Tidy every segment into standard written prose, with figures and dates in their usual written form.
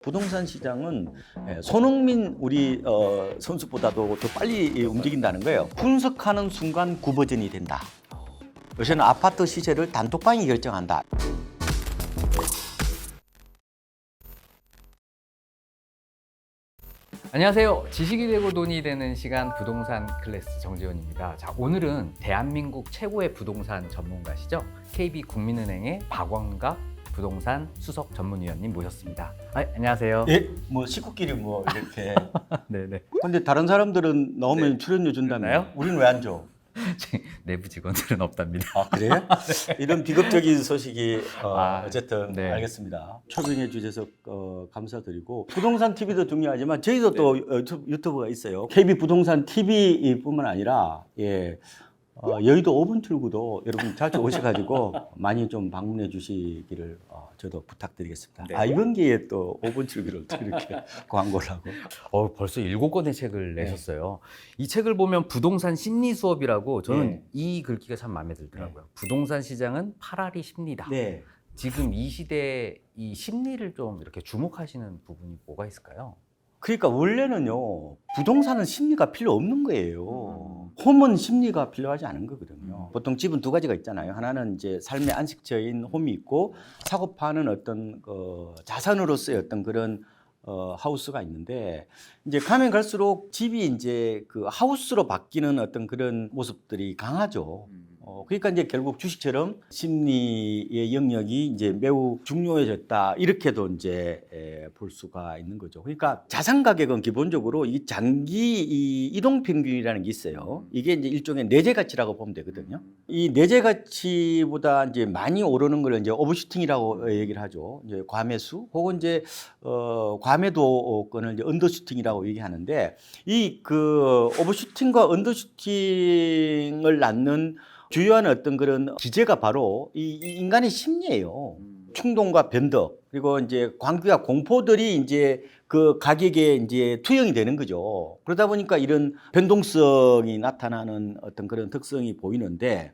부동산 시장은 손흥민 우리 선수보다도 더 빨리 움직인다는 거예요. 분석하는 순간 구버전이 된다. 요새는 아파트 시세를 단톡방이 결정한다. 안녕하세요. 지식이 되고 돈이 되는 시간 부동산 클래스 정재원입니다. 자, 오늘은 대한민국 최고의 부동산 전문가시죠. KB국민은행의 박원갑 부동산 수석 전문위원님 모셨습니다. 안녕하세요. 예, 뭐 식구끼리 뭐 이렇게. 네네. 근데 다른 사람들은 나오면 출연료 준다며요? 그러나요? 우리는 왜 안 줘? 내부 직원들은 없답니다. 아, 그래요? 이런 비극적인 소식이 어쨌든 네. 알겠습니다. 초빙해 주셔서 감사드리고 부동산 TV도 중요하지만 저희도 또 유튜브가 있어요. KB 부동산 TV뿐만 아니라 여의도 5분 출구도 여러분 자주 오셔가지고 많이 좀 방문해 주시기를 저도 부탁드리겠습니다. 네. 이번 기회에 또 5분 출구를 또 이렇게 광고를 하고. 벌써 7권의 책을 내셨어요. 이 책을 보면 부동산 심리 수업이라고 저는 이 글귀가 참 마음에 들더라고요. 부동산 시장은 파라리 심리다. 네. 지금 이 시대에 이 심리를 좀 이렇게 주목하시는 부분이 뭐가 있을까요? 그러니까 원래는요, 부동산은 심리가 필요 없는 거예요. 홈은 심리가 필요하지 않은 거거든요. 보통 집은 두 가지가 있잖아요. 하나는 이제 삶의 안식처인 홈이 있고, 사고 파는 어떤 자산으로서의 어떤 그런 하우스가 있는데, 이제 가면 갈수록 집이 이제 그 하우스로 바뀌는 어떤 그런 모습들이 강하죠. 그러니까 이제 결국 주식처럼 심리의 영역이 이제 매우 중요해졌다. 이렇게도 이제 볼 수가 있는 거죠. 그러니까 자산 가격은 기본적으로 이 장기 이동 평균이라는 게 있어요. 이게 이제 일종의 내재 가치라고 보면 되거든요. 이 내재 가치보다 이제 많이 오르는 걸 이제 오버슈팅이라고 얘기를 하죠. 이제 과매수 혹은 이제 과매도권을 이제 언더슈팅이라고 얘기하는데 이 오버슈팅과 언더슈팅을 낳는 주요한 어떤 그런 기제가 바로 이 인간의 심리예요. 충동과 변덕 그리고 이제 광기와 공포들이 이제 그 가격에 이제 투영이 되는 거죠. 그러다 보니까 이런 변동성이 나타나는 어떤 그런 특성이 보이는데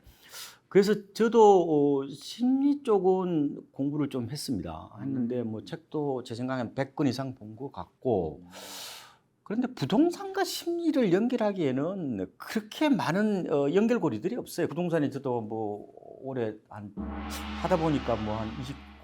그래서 저도 심리 쪽은 공부를 좀 했는데 뭐 책도 제 생각엔 100권 이상 본 것 같고 그런데 부동산과 심리를 연결하기에는 그렇게 많은 연결고리들이 없어요. 부동산에 저도 뭐 올해 하다 보니까 뭐 한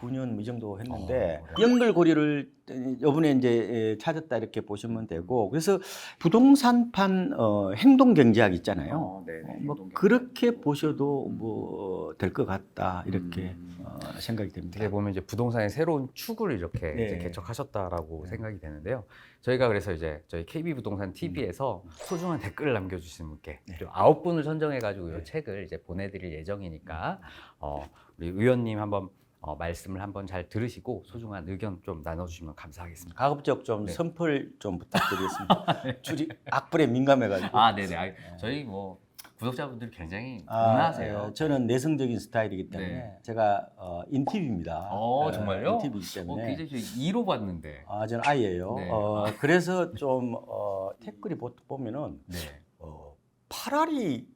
29년 이 정도 했는데 연결고리를 이번에 이제 찾았다 이렇게 보시면 되고 그래서 부동산판 행동 경제학 있잖아요. 뭐 그렇게 보셔도 뭐 될 것 같다 이렇게 생각이 됩니다. 어떻게 보면 이제 부동산의 새로운 축을 이렇게 네. 이제 개척하셨다라고 생각이 되는데요. 저희가 그래서 이제 저희 KB 부동산 TV에서 소중한 댓글을 남겨주신 분께 그리고 9분을 선정해가지고 이 책을 이제 보내드릴 예정이니까 우리 의원님 한번 말씀을 한번 잘 들으시고 소중한 의견 좀 나눠주시면 감사하겠습니다. 가급적 좀 선풀 좀 부탁드리겠습니다. 줄이 악플에 민감해가지고. 네네. 저희 뭐 구독자분들 굉장히 온화하세요. 저는 내성적인 스타일이기 때문에 제가 인팁입니다. 정말요? 인팁이기 때문에. 굉장히 저희 2로 봤는데. 저는 아이예요. 네. 그래서 좀 댓글이 보면은 파라리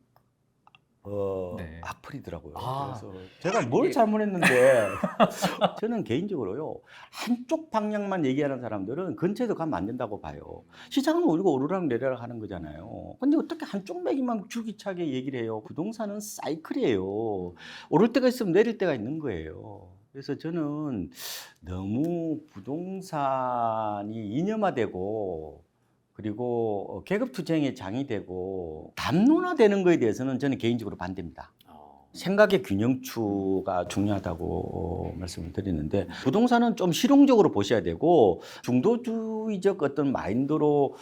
네. 악플이더라고요. 아. 그래서 제가 뭘 잘못했는데 저는 개인적으로요 한쪽 방향만 얘기하는 사람들은 근처에도 가면 안 된다고 봐요. 시장은 오르고 오르락 내리락 하는 거잖아요. 근데 어떻게 한쪽 맥이만 줄기차게 얘기를 해요? 부동산은 사이클이에요. 오를 때가 있으면 내릴 때가 있는 거예요. 그래서 저는 너무 부동산이 이념화되고 그리고 계급투쟁의 장이 되고 담론화되는 거에 대해서는 저는 개인적으로 반대입니다. 생각의 균형추가 중요하다고 말씀을 드리는데 부동산은 좀 실용적으로 보셔야 되고 중도주의적 어떤 마인드로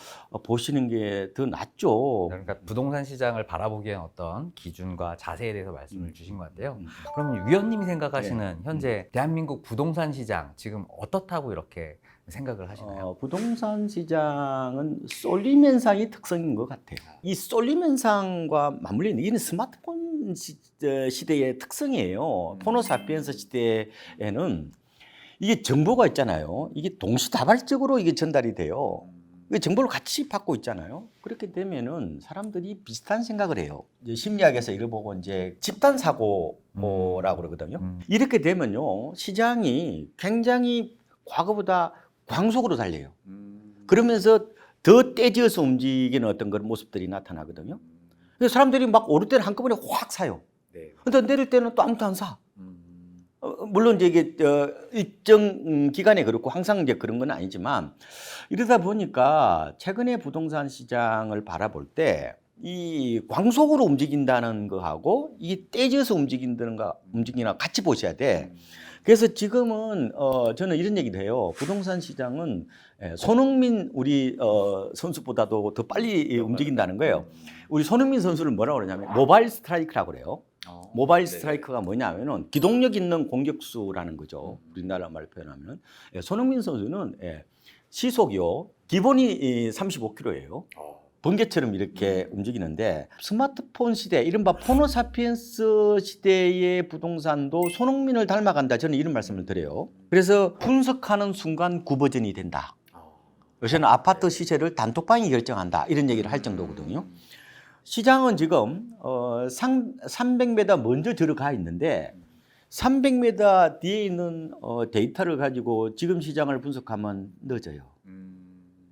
보시는 게 더 낫죠. 그러니까 부동산 시장을 바라보기엔 어떤 기준과 자세에 대해서 말씀을 주신 것 같아요. 그럼 위원님이 생각하시는 현재 대한민국 부동산 시장 지금 어떻다고 이렇게 생각을 하시나요? 부동산 시장은 쏠림 현상이 특성인 것 같아요. 이 쏠림 현상과 맞물리는 이는 스마트폰 시대의 특성이에요. 호모사피엔스 시대에는 이게 정보가 있잖아요. 이게 동시다발적으로 이게 전달이 돼요. 정보를 같이 받고 있잖아요. 그렇게 되면은 사람들이 비슷한 생각을 해요. 이제 심리학에서 이걸 보고 이제 집단 사고라고 그러거든요. 이렇게 되면요, 시장이 굉장히 과거보다 광속으로 달려요. 그러면서 더 떼지어서 움직이는 어떤 그런 모습들이 나타나거든요. 그래서 사람들이 막 오를 때는 한꺼번에 확 사요. 네. 근데 내릴 때는 또 아무도 안 사. 물론 이제 이게 일정 기간에 그렇고 항상 이제 그런 건 아니지만 이러다 보니까 최근에 부동산 시장을 바라볼 때 이 광속으로 움직인다는 거하고 이 떼져서 움직이나 같이 보셔야 돼. 그래서 지금은 저는 이런 얘기도 해요. 부동산 시장은 손흥민 우리 선수보다도 더 빨리 움직인다는 거예요. 우리 손흥민 선수를 뭐라고 그러냐면 모바일 스트라이크라고 그래요. 모바일 스트라이크가 뭐냐면은 기동력 있는 공격수라는 거죠. 우리나라 말로 표현하면 손흥민 선수는 시속이요 기본이 35km예요. 번개처럼 이렇게 움직이는데 스마트폰 시대, 이른바 포노사피엔스 시대의 부동산도 손흥민을 닮아간다. 저는 이런 말씀을 드려요. 그래서 분석하는 순간 구버전이 된다. 요새는 아파트 시세를 단톡방이 결정한다. 이런 얘기를 할 정도거든요. 시장은 지금 300m 먼저 들어가 있는데 300m 뒤에 있는 데이터를 가지고 지금 시장을 분석하면 늦어요.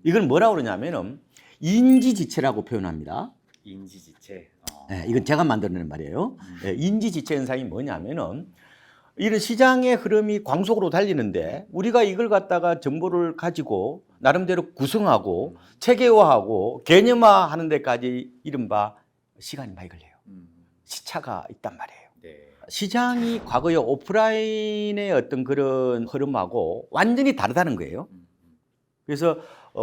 이건 뭐라고 그러냐면은 인지지체라고 표현합니다. 인지지체. 네, 이건 제가 만들어낸 말이에요. 네, 인지지체 현상이 뭐냐면은 이런 시장의 흐름이 광속으로 달리는데 우리가 이걸 갖다가 정보를 가지고 나름대로 구성하고 체계화하고 개념화하는 데까지 이른바 시간이 많이 걸려요. 시차가 있단 말이에요. 네. 시장이 과거의 오프라인의 어떤 그런 흐름하고 완전히 다르다는 거예요. 그래서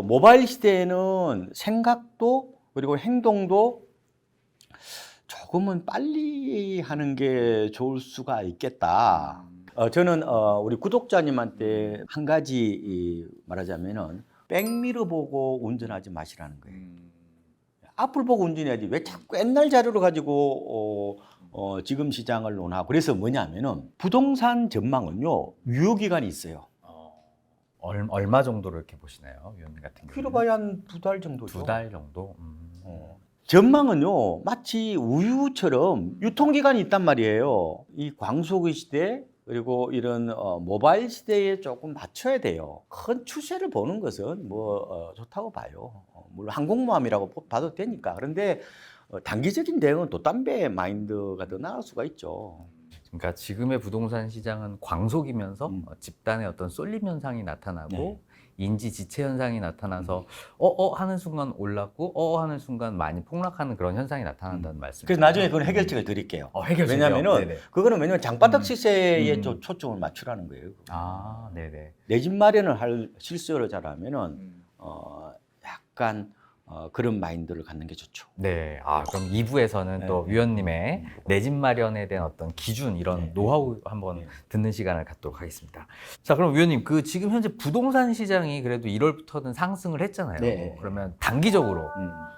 모바일 시대에는 생각도 그리고 행동도 조금은 빨리 하는 게 좋을 수가 있겠다. 저는 우리 구독자님한테 한 가지 말하자면은 백미러 보고 운전하지 마시라는 거예요. 앞을 보고 운전해야지 왜 자꾸 옛날 자료를 가지고 지금 시장을 논하고. 그래서 뭐냐면은 부동산 전망은요 유효기간이 있어요. 얼마 정도로 이렇게 보시나요, 위원님 같은 경우는? 길어봐야 한 2달 정도죠. 2달 정도. 전망은요 마치 우유처럼 유통기간이 있단 말이에요. 이 광속의 시대 그리고 이런 모바일 시대에 조금 맞춰야 돼요. 큰 추세를 보는 것은 뭐 좋다고 봐요. 물론 항공모함이라고 봐도 되니까. 그런데 단기적인 대응은 돛담배 마인드가 더 나을 수가 있죠. 그러니까 지금의 부동산 시장은 광속이면서 집단의 어떤 쏠림 현상이 나타나고 네. 인지지체 현상이 나타나서 하는 순간 올랐고 하는 순간 많이 폭락하는 그런 현상이 나타난다는 말씀이죠. 그래서 나중에 그건 해결책을 드릴게요. 해결책이요? 왜냐하면은 네네. 그거는 장바닥 시세에 좀 초점을 맞추라는 거예요. 아, 네네. 내 집 마련을 할 실수를 잘하면은 약간 그런 마인드를 갖는 게 좋죠. 네. 그럼 2부에서는 또 위원님의 내 집 마련에 대한 어떤 기준, 이런 노하우 한번 듣는 시간을 갖도록 하겠습니다. 자, 그럼 위원님, 지금 현재 부동산 시장이 그래도 1월부터는 상승을 했잖아요. 네. 그러면 단기적으로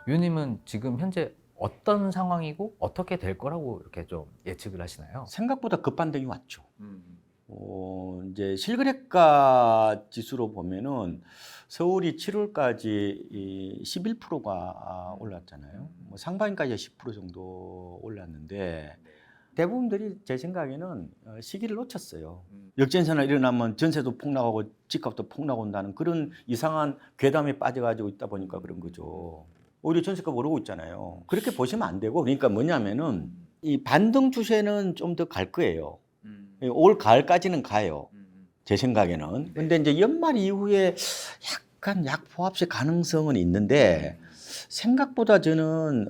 위원님은 지금 현재 어떤 상황이고 어떻게 될 거라고 이렇게 좀 예측을 하시나요? 생각보다 급반등이 왔죠. 이제 실거래가 지수로 보면은 서울이 7월까지 11%가 올랐잖아요. 뭐 상반기까지 10% 정도 올랐는데 대부분들이 제 생각에는 시기를 놓쳤어요. 역전세나 일어나면 전세도 폭락하고 집값도 폭락한다는 그런 이상한 괴담에 빠져가지고 있다 보니까 그런 거죠. 오히려 전세값 오르고 있잖아요. 그렇게 보시면 안 되고, 그러니까 뭐냐면은 이 반등 추세는 좀 더 갈 거예요. 올 가을까지는 가요. 제 생각에는. 근데 이제 연말 이후에 약간 약포합세 가능성은 있는데 생각보다 저는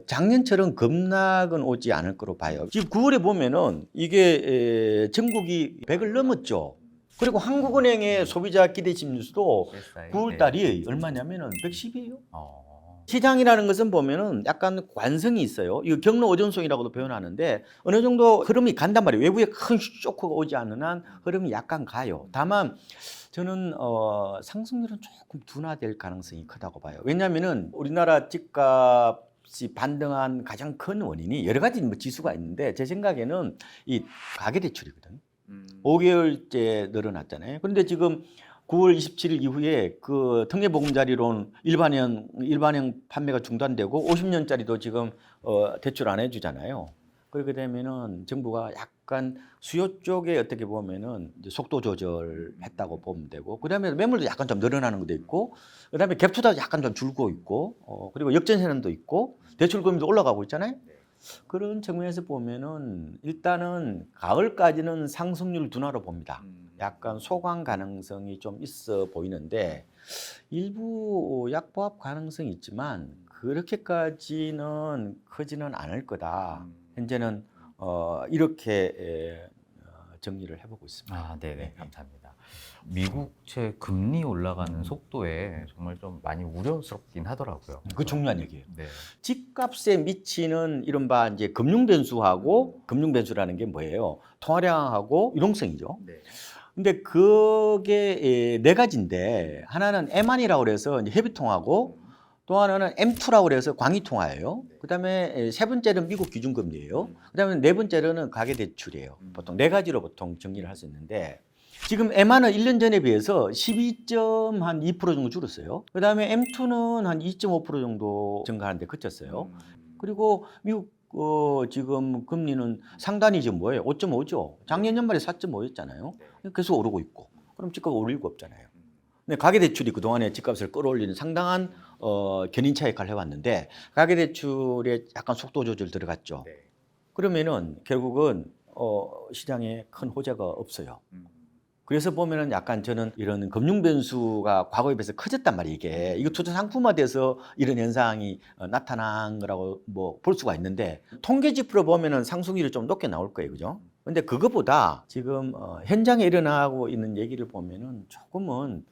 작년처럼 급락은 오지 않을 거로 봐요. 지금 9월에 보면은 이게 전국이 100을 넘었죠. 그리고 한국은행의 소비자 기대심 지수도 9월 달이 얼마냐면은 110이에요. 시장이라는 것은 보면은 약간 관성이 있어요. 이거 경로 오전송이라고도 표현하는데 어느 정도 흐름이 간단 말이에요. 외부에 큰 쇼크가 오지 않는 한 흐름이 약간 가요. 다만 저는 상승률은 조금 둔화될 가능성이 크다고 봐요. 왜냐하면은 우리나라 집값이 반등한 가장 큰 원인이 여러 가지 뭐 지수가 있는데 제 생각에는 이 가계대출이거든. 5개월째 늘어났잖아요. 그런데 지금 9월 27일 이후에 그 특례보금자리론 일반형 판매가 중단되고 50년짜리도 지금 대출 안 해주잖아요. 그렇게 되면은 정부가 약간 수요 쪽에 어떻게 보면은 이제 속도 조절했다고 보면 되고, 그다음에 매물도 약간 좀 늘어나는 것도 있고, 그다음에 갭 투자도 약간 좀 줄고 있고, 그리고 역전세는도 있고, 대출금리도 올라가고 있잖아요. 그런 측면에서 보면은 일단은 가을까지는 상승률 둔화로 봅니다. 약간 소강 가능성이 좀 있어 보이는데 일부 약보합 가능성이 있지만 그렇게까지는 크지는 않을 거다. 현재는 이렇게 정리를 해보고 있습니다. 아, 네네, 감사합니다. 미국채 금리 올라가는 속도에 정말 좀 많이 우려스럽긴 하더라고요. 그 중요한 얘기예요. 네. 집값에 미치는 이른바 이제 금융 변수하고, 금융 변수라는 게 뭐예요? 통화량하고 유동성이죠. 네. 근데 그게 네 가지인데, 하나는 M1이라고 그래서 이제 헤비통화고, 또 하나는 M2라고 그래서 광의통화예요. 그다음에 세 번째는 미국 기준금리예요. 그다음에 네 번째로는 가계대출이에요. 보통 네 가지로 보통 정리를 할 수 있는데, 지금 M1은 1년 전에 비해서 12.2% 정도 줄었어요. 그다음에 M2는 한 2.5% 정도 증가하는 데 그쳤어요. 그리고 미국 지금 금리는 상단이 지금 뭐예요? 5.5죠. 작년 연말에 4.5였잖아요. 계속 오르고 있고. 그럼 집값 오를 리가 없잖아요. 근데 가계대출이 그동안에 집값을 끌어올리는 상당한 견인차 역할을 해왔는데, 가계대출에 약간 속도 조절 들어갔죠. 그러면은 결국은 시장에 큰 호재가 없어요. 그래서 보면은 약간 저는 이런 금융 변수가 과거에 비해서 커졌단 말이에요. 이거 투자 상품화돼서 이런 현상이 나타난 거라고 뭐 볼 수가 있는데, 통계지표로 보면은 상승률이 좀 높게 나올 거예요, 그죠? 근데 그거보다 지금 현장에 일어나고 있는 얘기를 보면은 조금은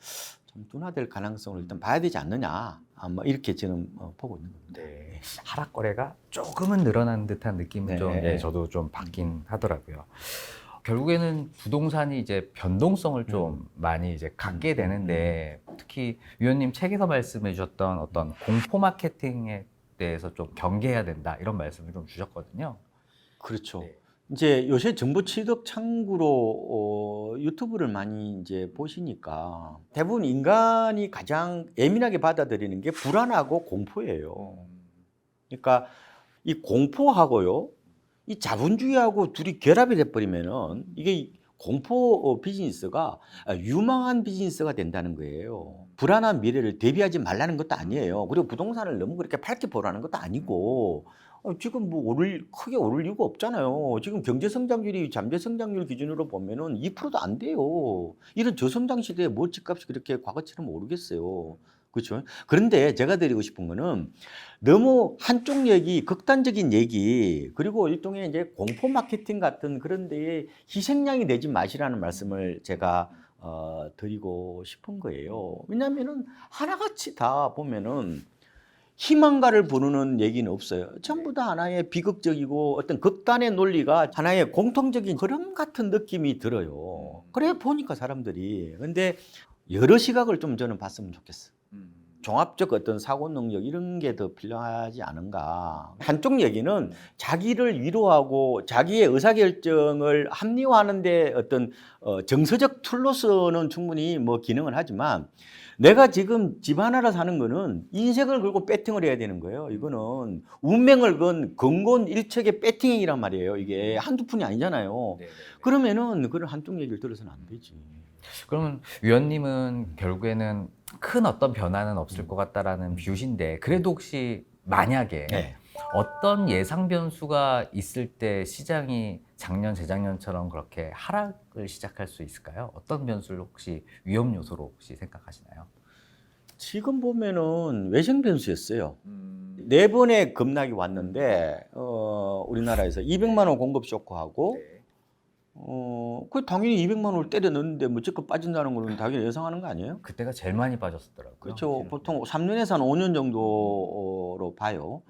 좀 둔화될 가능성을 일단 봐야 되지 않느냐, 아마 이렇게 지금 보고 있는 겁니다. 네. 하락 거래가 조금은 늘어난 듯한 느낌은 네. 좀 저도 좀 받긴 하더라고요. 결국에는 부동산이 이제 변동성을 좀 많이 이제 갖게 되는데, 특히 위원님 책에서 말씀해 주셨던 어떤 공포 마케팅에 대해서 좀 경계해야 된다, 이런 말씀을 좀 주셨거든요. 그렇죠. 네. 이제 요새 정보 취득 창구로 유튜브를 많이 이제 보시니까 대부분 인간이 가장 예민하게 받아들이는 게 불안하고 공포예요. 그러니까 이 공포하고요, 이 자본주의하고 둘이 결합이 돼버리면은 이게 공포 비즈니스가 유망한 비즈니스가 된다는 거예요. 불안한 미래를 대비하지 말라는 것도 아니에요. 그리고 부동산을 너무 그렇게 밝게 보라는 것도 아니고, 지금 뭐 크게 오를 이유가 없잖아요. 지금 경제 성장률이 잠재 성장률 기준으로 보면은 2%도 안 돼요. 이런 저성장 시대에 뭐 집값이 그렇게 과거처럼 오르겠어요. 그렇죠? 그런데 제가 드리고 싶은 거는 너무 한쪽 얘기, 극단적인 얘기, 그리고 일종의 이제 공포 마케팅 같은 그런 데에 희생양이 되지 마시라는 말씀을 제가 드리고 싶은 거예요. 왜냐하면은 하나같이 다 보면은 희망가를 부르는 얘기는 없어요. 전부 다 하나의 비극적이고 어떤 극단의 논리가 하나의 공통적인 흐름 같은 느낌이 들어요. 그래 보니까 사람들이. 근데 여러 시각을 좀 저는 봤으면 좋겠어. 종합적 어떤 사고 능력 이런 게 더 필요하지 않은가. 한쪽 얘기는 자기를 위로하고 자기의 의사결정을 합리화하는 데 어떤 정서적 툴로서는 충분히 뭐 기능을 하지만, 내가 지금 집 하나를 사는 거는 인생을 걸고 배팅을 해야 되는 거예요. 이거는 운명을 건 근본 일척의 배팅이란 말이에요. 이게 한두 푼이 아니잖아요. 그러면은 그런 한쪽 얘기를 들어서는 안 되지. 그러면 위원님은 결국에는 큰 어떤 변화는 없을 것 같다라는 뷰신데, 그래도 혹시 만약에 네. 어떤 예상 변수가 있을 때 시장이 작년, 재작년처럼 그렇게 하락을 시작할 수 있을까요? 어떤 변수를 혹시 위험 요소로 혹시 생각하시나요? 지금 보면은 외생 변수였어요. 네 번의 급락이 왔는데 우리나라에서 200만 원 공급 쇼크하고 그 당연히 200만 원을 때려 넣는데 무조건 빠진다는 거는 당연히 예상하는 거 아니에요? 그때가 제일 많이 빠졌더라고요. 그렇죠. 보통 3년에서 한 5년 정도로 봐요.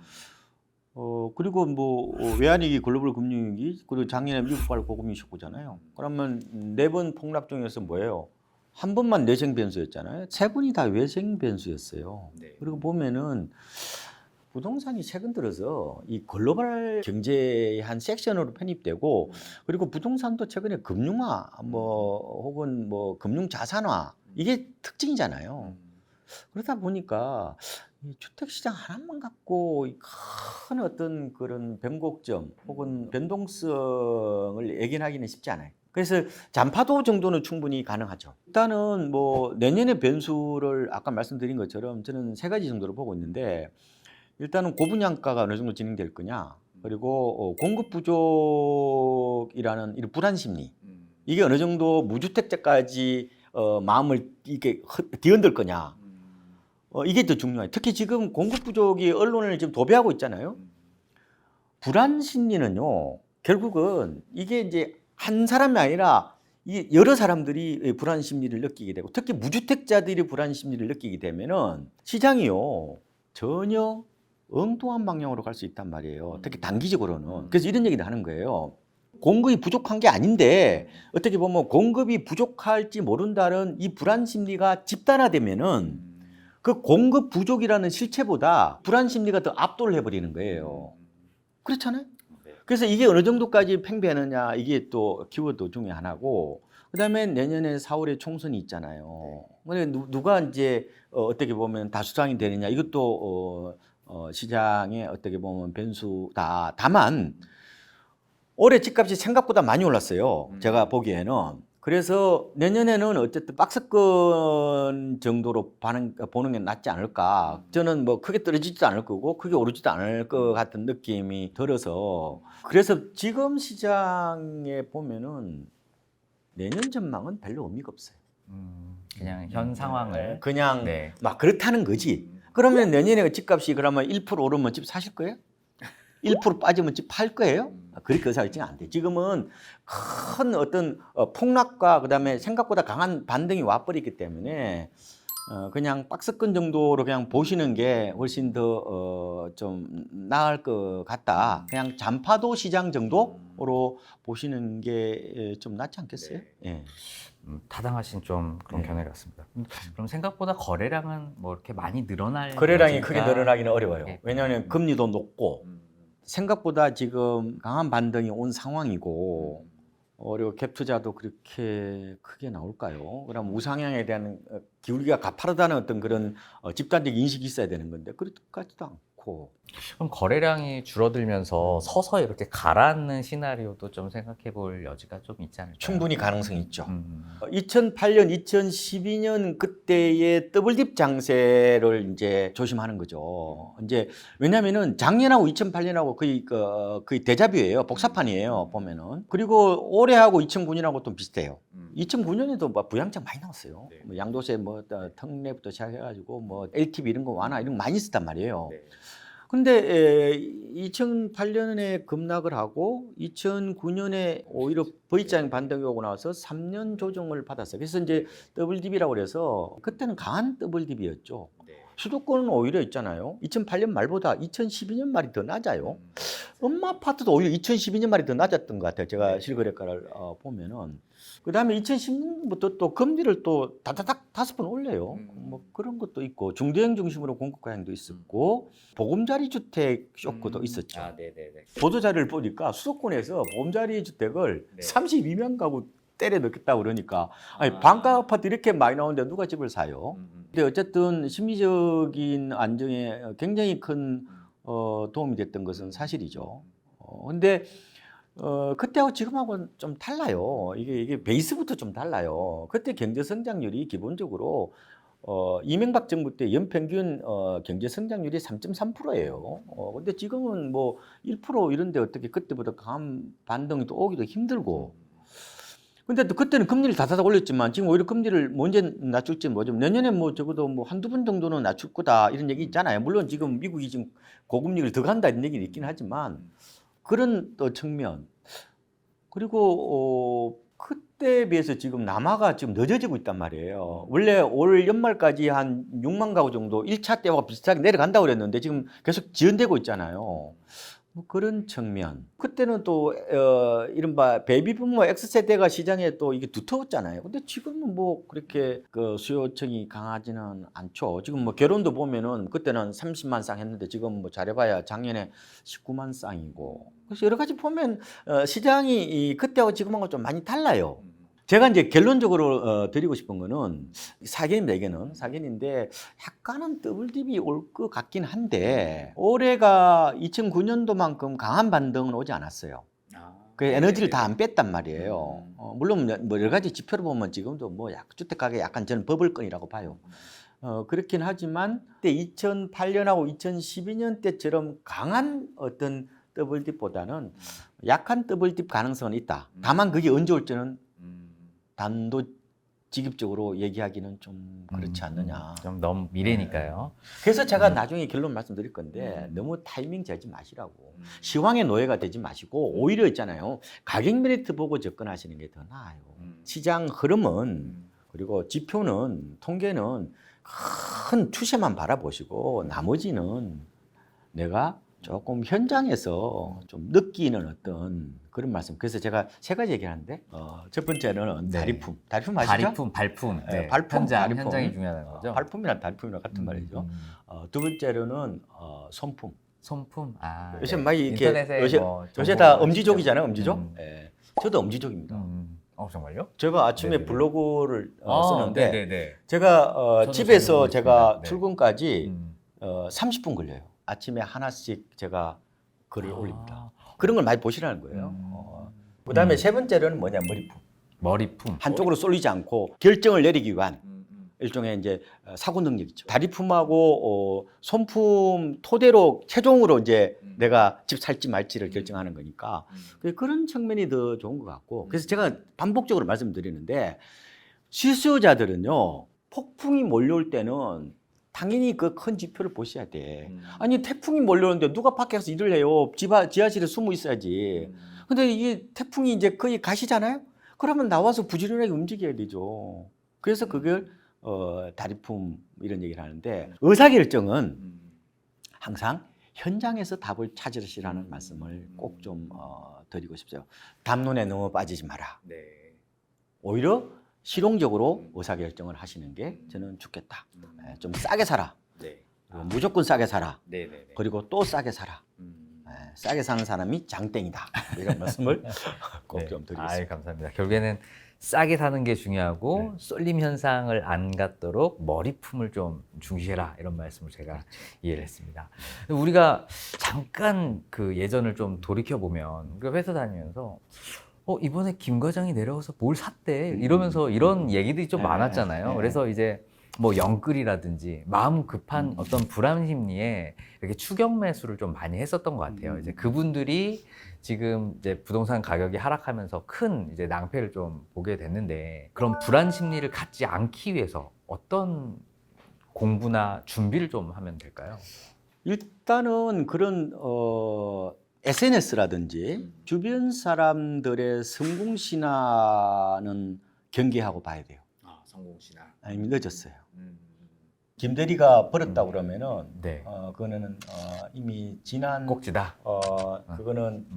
그리고 뭐 외환위기, 글로벌 금융위기, 그리고 작년에 미국발 고금리 쇼크잖아요. 그러면 네 번 폭락 중에서 뭐예요? 한 번만 내생 변수였잖아요. 세 번이 다 외생 변수였어요. 그리고 보면은 부동산이 최근 들어서 이 글로벌 경제의 한 섹션으로 편입되고, 그리고 부동산도 최근에 금융화 뭐 혹은 뭐 금융 자산화 이게 특징이잖아요. 그러다 보니까 이 주택시장 하나만 갖고 이 큰 어떤 그런 변곡점 혹은 변동성을 예견하기는 쉽지 않아요. 그래서 잔파도 정도는 충분히 가능하죠. 일단은 뭐 내년의 변수를 아까 말씀드린 것처럼 저는 세 가지 정도로 보고 있는데, 일단은 고분양가가 어느 정도 진행될 거냐, 그리고 공급 부족이라는 이런 불안 심리, 이게 어느 정도 무주택자까지 마음을 이렇게 뒤흔들 거냐, 이게 더 중요해요. 특히 지금 공급 부족이 언론을 지금 도배하고 있잖아요. 불안 심리는요, 결국은 이게 이제 한 사람이 아니라 이 여러 사람들이 불안 심리를 느끼게 되고, 특히 무주택자들이 불안 심리를 느끼게 되면은 시장이요 전혀 엉뚱한 방향으로 갈 수 있단 말이에요. 특히 단기적으로는. 그래서 이런 얘기를 하는 거예요. 공급이 부족한 게 아닌데 어떻게 보면 공급이 부족할지 모른다는 이 불안 심리가 집단화되면은 그 공급 부족이라는 실체보다 불안 심리가 더 압도를 해버리는 거예요. 그렇잖아요. 그래서 이게 어느 정도까지 팽배하느냐, 이게 또 키워드 중에 하나고, 그다음에 내년에 4월에 총선이 있잖아요. 근데 누가 이제 어떻게 보면 다수당이 되느냐, 이것도 시장에 어떻게 보면 변수다. 다만 올해 집값이 생각보다 많이 올랐어요. 제가 보기에는. 그래서 내년에는 어쨌든 박스권 정도로 보는 게 낫지 않을까. 저는 뭐 크게 떨어지지도 않을 거고 크게 오르지도 않을 것 같은 느낌이 들어서, 그래서 지금 시장에 보면은 내년 전망은 별로 의미가 없어요. 그냥 현 상황을 그냥 네. 막 그렇다는 거지. 그러면 내년에 집값이 그러면 1% 오르면 집 사실 거예요? 1% 빠지면 집 팔 거예요? 그렇게 의사결정이 안 돼. 지금은 큰 어떤 폭락과 그다음에 생각보다 강한 반등이 와버리기 때문에 그냥 박스권 정도로 그냥 보시는 게 훨씬 더 좀 나을 것 같다. 그냥 잔파도 시장 정도로 보시는 게 좀 낫지 않겠어요? 예. 타당하신 좀 그런 네. 견해 같습니다. 그럼 생각보다 거래량은 뭐 이렇게 많이 늘어날 거래량이 여지가- 크게 늘어나기는 어려워요. 네. 왜냐하면 금리도 높고 생각보다 지금 강한 반등이 온 상황이고, 그리고 갭 투자도 그렇게 크게 나올까요? 그럼 우상향에 대한 기울기가 가파르다는 어떤 그런 집단적 인식이 있어야 되는 건데 그렇지도 않고. 그럼 거래량이 줄어들면서 서서히 이렇게 가라앉는 시나리오도 좀 생각해 볼 여지가 좀 있지 않을까요? 충분히 가능성이 있죠. 음. 2008년, 2012년 그때의 더블딥 장세를 이제 조심하는 거죠. 이제 왜냐면은 작년하고 2008년하고 거의 대자뷰예요. 복사판이에요, 보면은. 그리고 올해하고 2009년하고 좀 비슷해요. 2009년에도 뭐 부양책 많이 나왔어요. 네. 뭐 양도세 뭐 특례부터 시작해가지고 뭐 LTV 이런 거 완화 이런 거 많이 있었단 말이에요. 네. 근데 2008년에 급락을 하고 2009년에 오히려 V자형 반등이 오고 나서 3년 조정을 받았어요. 그래서 이제 더블딥이라고 그래서 그때는 강한 더블딥이었죠. 수도권은 오히려 있잖아요. 2008년 말보다 2012년 말이 더 낮아요. 엄마 아파트도 오히려 2012년 말이 더 낮았던 것 같아요. 제가 실거래가를 보면은. 그다음에 2010년부터 또 금리를 또 다다닥 5번 올려요. 뭐 그런 것도 있고 중도형 중심으로 공급 과잉도 있었고 보금자리 주택 쇼크도 있었죠. 아, 네네네. 보도 자료를 보니까 수도권에서 보금자리 주택을 32명 가구 때려 넣겠다고 그러니까 아니 반가 아파트 이렇게 많이 나오는데 누가 집을 사요? 근데 어쨌든 심리적인 안정에 굉장히 큰 도움이 됐던 것은 사실이죠. 근데 그때하고 지금하고는 좀 달라요. 이게 베이스부터 좀 달라요. 그때 경제 성장률이 기본적으로 이명박 정부 때 연평균 경제 성장률이 3.3%예요. 근데 지금은 뭐 1% 이런데 어떻게 그때보다 강한 반등이 또 오기도 힘들고. 근데 또 그때는 금리를 다다닥 올렸지만 지금 오히려 금리를 언제 낮출지 모르죠. 내년에 뭐 적어도 뭐 한두 번 정도는 낮출 거다 이런 얘기 있잖아요. 물론 지금 미국이 지금 고금리를 더 간다 이런 얘기는 있긴 하지만 그런 또 측면. 그리고 그때에 비해서 지금 남아가 지금 늦어지고 있단 말이에요. 원래 올 연말까지 한 6만 가구 정도 1차 때와 비슷하게 내려간다고 그랬는데 지금 계속 지연되고 있잖아요. 뭐 그런 측면. 그때는 또 이른바 베이비부모 X세대가 시장에 또 이게 두터웠잖아요. 근데 지금은 뭐 그렇게 그 수요층이 강하지는 않죠. 지금 뭐 결혼도 보면은 그때는 30만 쌍 했는데 지금 뭐 잘해봐야 작년에 19만 쌍이고. 그래서 여러 가지 보면 시장이 그때하고 지금하고 좀 많이 달라요. 제가 이제 결론적으로 드리고 싶은 거는 사견입니다. 이게는 사견인데 약간은 더블딥이 올 것 같긴 한데 올해가 2009년도만큼 강한 반등은 오지 않았어요. 그 에너지를 다 안 뺐단 말이에요. 물론 뭐 여러 가지 지표를 보면 지금도 뭐 주택 가격 약간 저는 버블권이라고 봐요. 그렇긴 하지만 그때 2008년하고 2012년 때처럼 강한 어떤 더블딥보다는 약한 더블딥 가능성은 있다. 다만 그게 언제 올지는 단도직입적으로 얘기하기는 좀 그렇지 않느냐. 좀 너무 미래니까요. 그래서 제가 나중에 결론 말씀드릴 건데 너무 타이밍 재지 마시라고. 시황의 노예가 되지 마시고 오히려 있잖아요. 가격 메리트 보고 접근하시는 게 더 나아요. 시장 흐름은 그리고 지표는 통계는 큰 추세만 바라보시고 나머지는 내가 조금 현장에서 좀 느끼는 어떤 그런 말씀. 그래서 제가 세 가지 얘기하는데 첫 번째는 네. 다리품. 다리품 아시죠? 발품. 네, 발품, 다리품. 현장이 중요한 거죠. 발품이랑 다리품이랑 같은 말이죠. 두 번째로는 손품. 손품. 요새 네. 막 이렇게 인터넷에 요새 뭐 요새 다 정보가 엄지족이잖아요, 엄지족. 예. 저도 엄지족입니다. 정말요? 제가 아침에 네네네. 블로그를 쓰는데 네네네. 제가 저도 집에서 잘 보고 제가 있습니다. 네. 출근까지 30분 걸려요. 아침에 하나씩 제가 글을 올립니다. 그런 걸 많이 보시라는 거예요. 그다음에 세 번째로는 뭐냐, 머리품. 머리품. 한쪽으로 쏠리지 않고 결정을 내리기 위한 일종의 이제 사고 능력이죠. 다리품하고 손품 토대로 최종으로 이제 내가 집 살지 말지를 결정하는 거니까 그런 측면이 더 좋은 것 같고, 그래서 제가 반복적으로 말씀드리는데 실수요자들은요 폭풍이 몰려올 때는 당연히 그 큰 지표를 보셔야 돼. 아니 태풍이 몰려오는데 누가 밖에서 일을 해요? 지하실에 숨어 있어야지. 근데 이게 태풍이 이제 거의 가시잖아요. 그러면 나와서 부지런하게 움직여야 되죠. 그래서 그걸 다리품 이런 얘기를 하는데 의사결정은 항상 현장에서 답을 찾으시라는 말씀을 꼭 좀 드리고 싶어요. 담론에 너무 빠지지 마라. 네. 오히려 실용적으로 의사결정을 하시는 게 저는 좋겠다. 좀 싸게 사라. 네. 무조건 싸게 사라. 네네네. 그리고 또 싸게 사라. 싸게 사는 사람이 장땡이다. 이런 말씀을 꼭 좀 드리겠습니다. 감사합니다. 결국에는 싸게 사는 게 중요하고 네. 쏠림 현상을 안 갖도록 머리품을 좀 중시해라, 이런 말씀을 제가 이해를 했습니다. 우리가 잠깐 그 예전을 좀 돌이켜 보면 우리가 회사 다니면서 이번에 김 과장이 내려와서 뭘 샀대 이러면서 이런 얘기들이 좀 많았잖아요. 그래서 이제 뭐 영끌이라든지 마음 급한 어떤 불안 심리에 이렇게 추격 매수를 좀 많이 했었던 것 같아요. 이제 그분들이 지금 이제 부동산 가격이 하락하면서 큰 이제 낭패를 좀 보게 됐는데, 그런 불안 심리를 갖지 않기 위해서 어떤 공부나 준비를 좀 하면 될까요? 일단은 그런 SNS라든지 주변 사람들의 성공 신화는 경계하고 봐야 돼요. 성공 신화. 아니 늦었어요. 김대리가 벌었다고 그러면은 네. 그거는 이미 지난 꼭지다. 그거는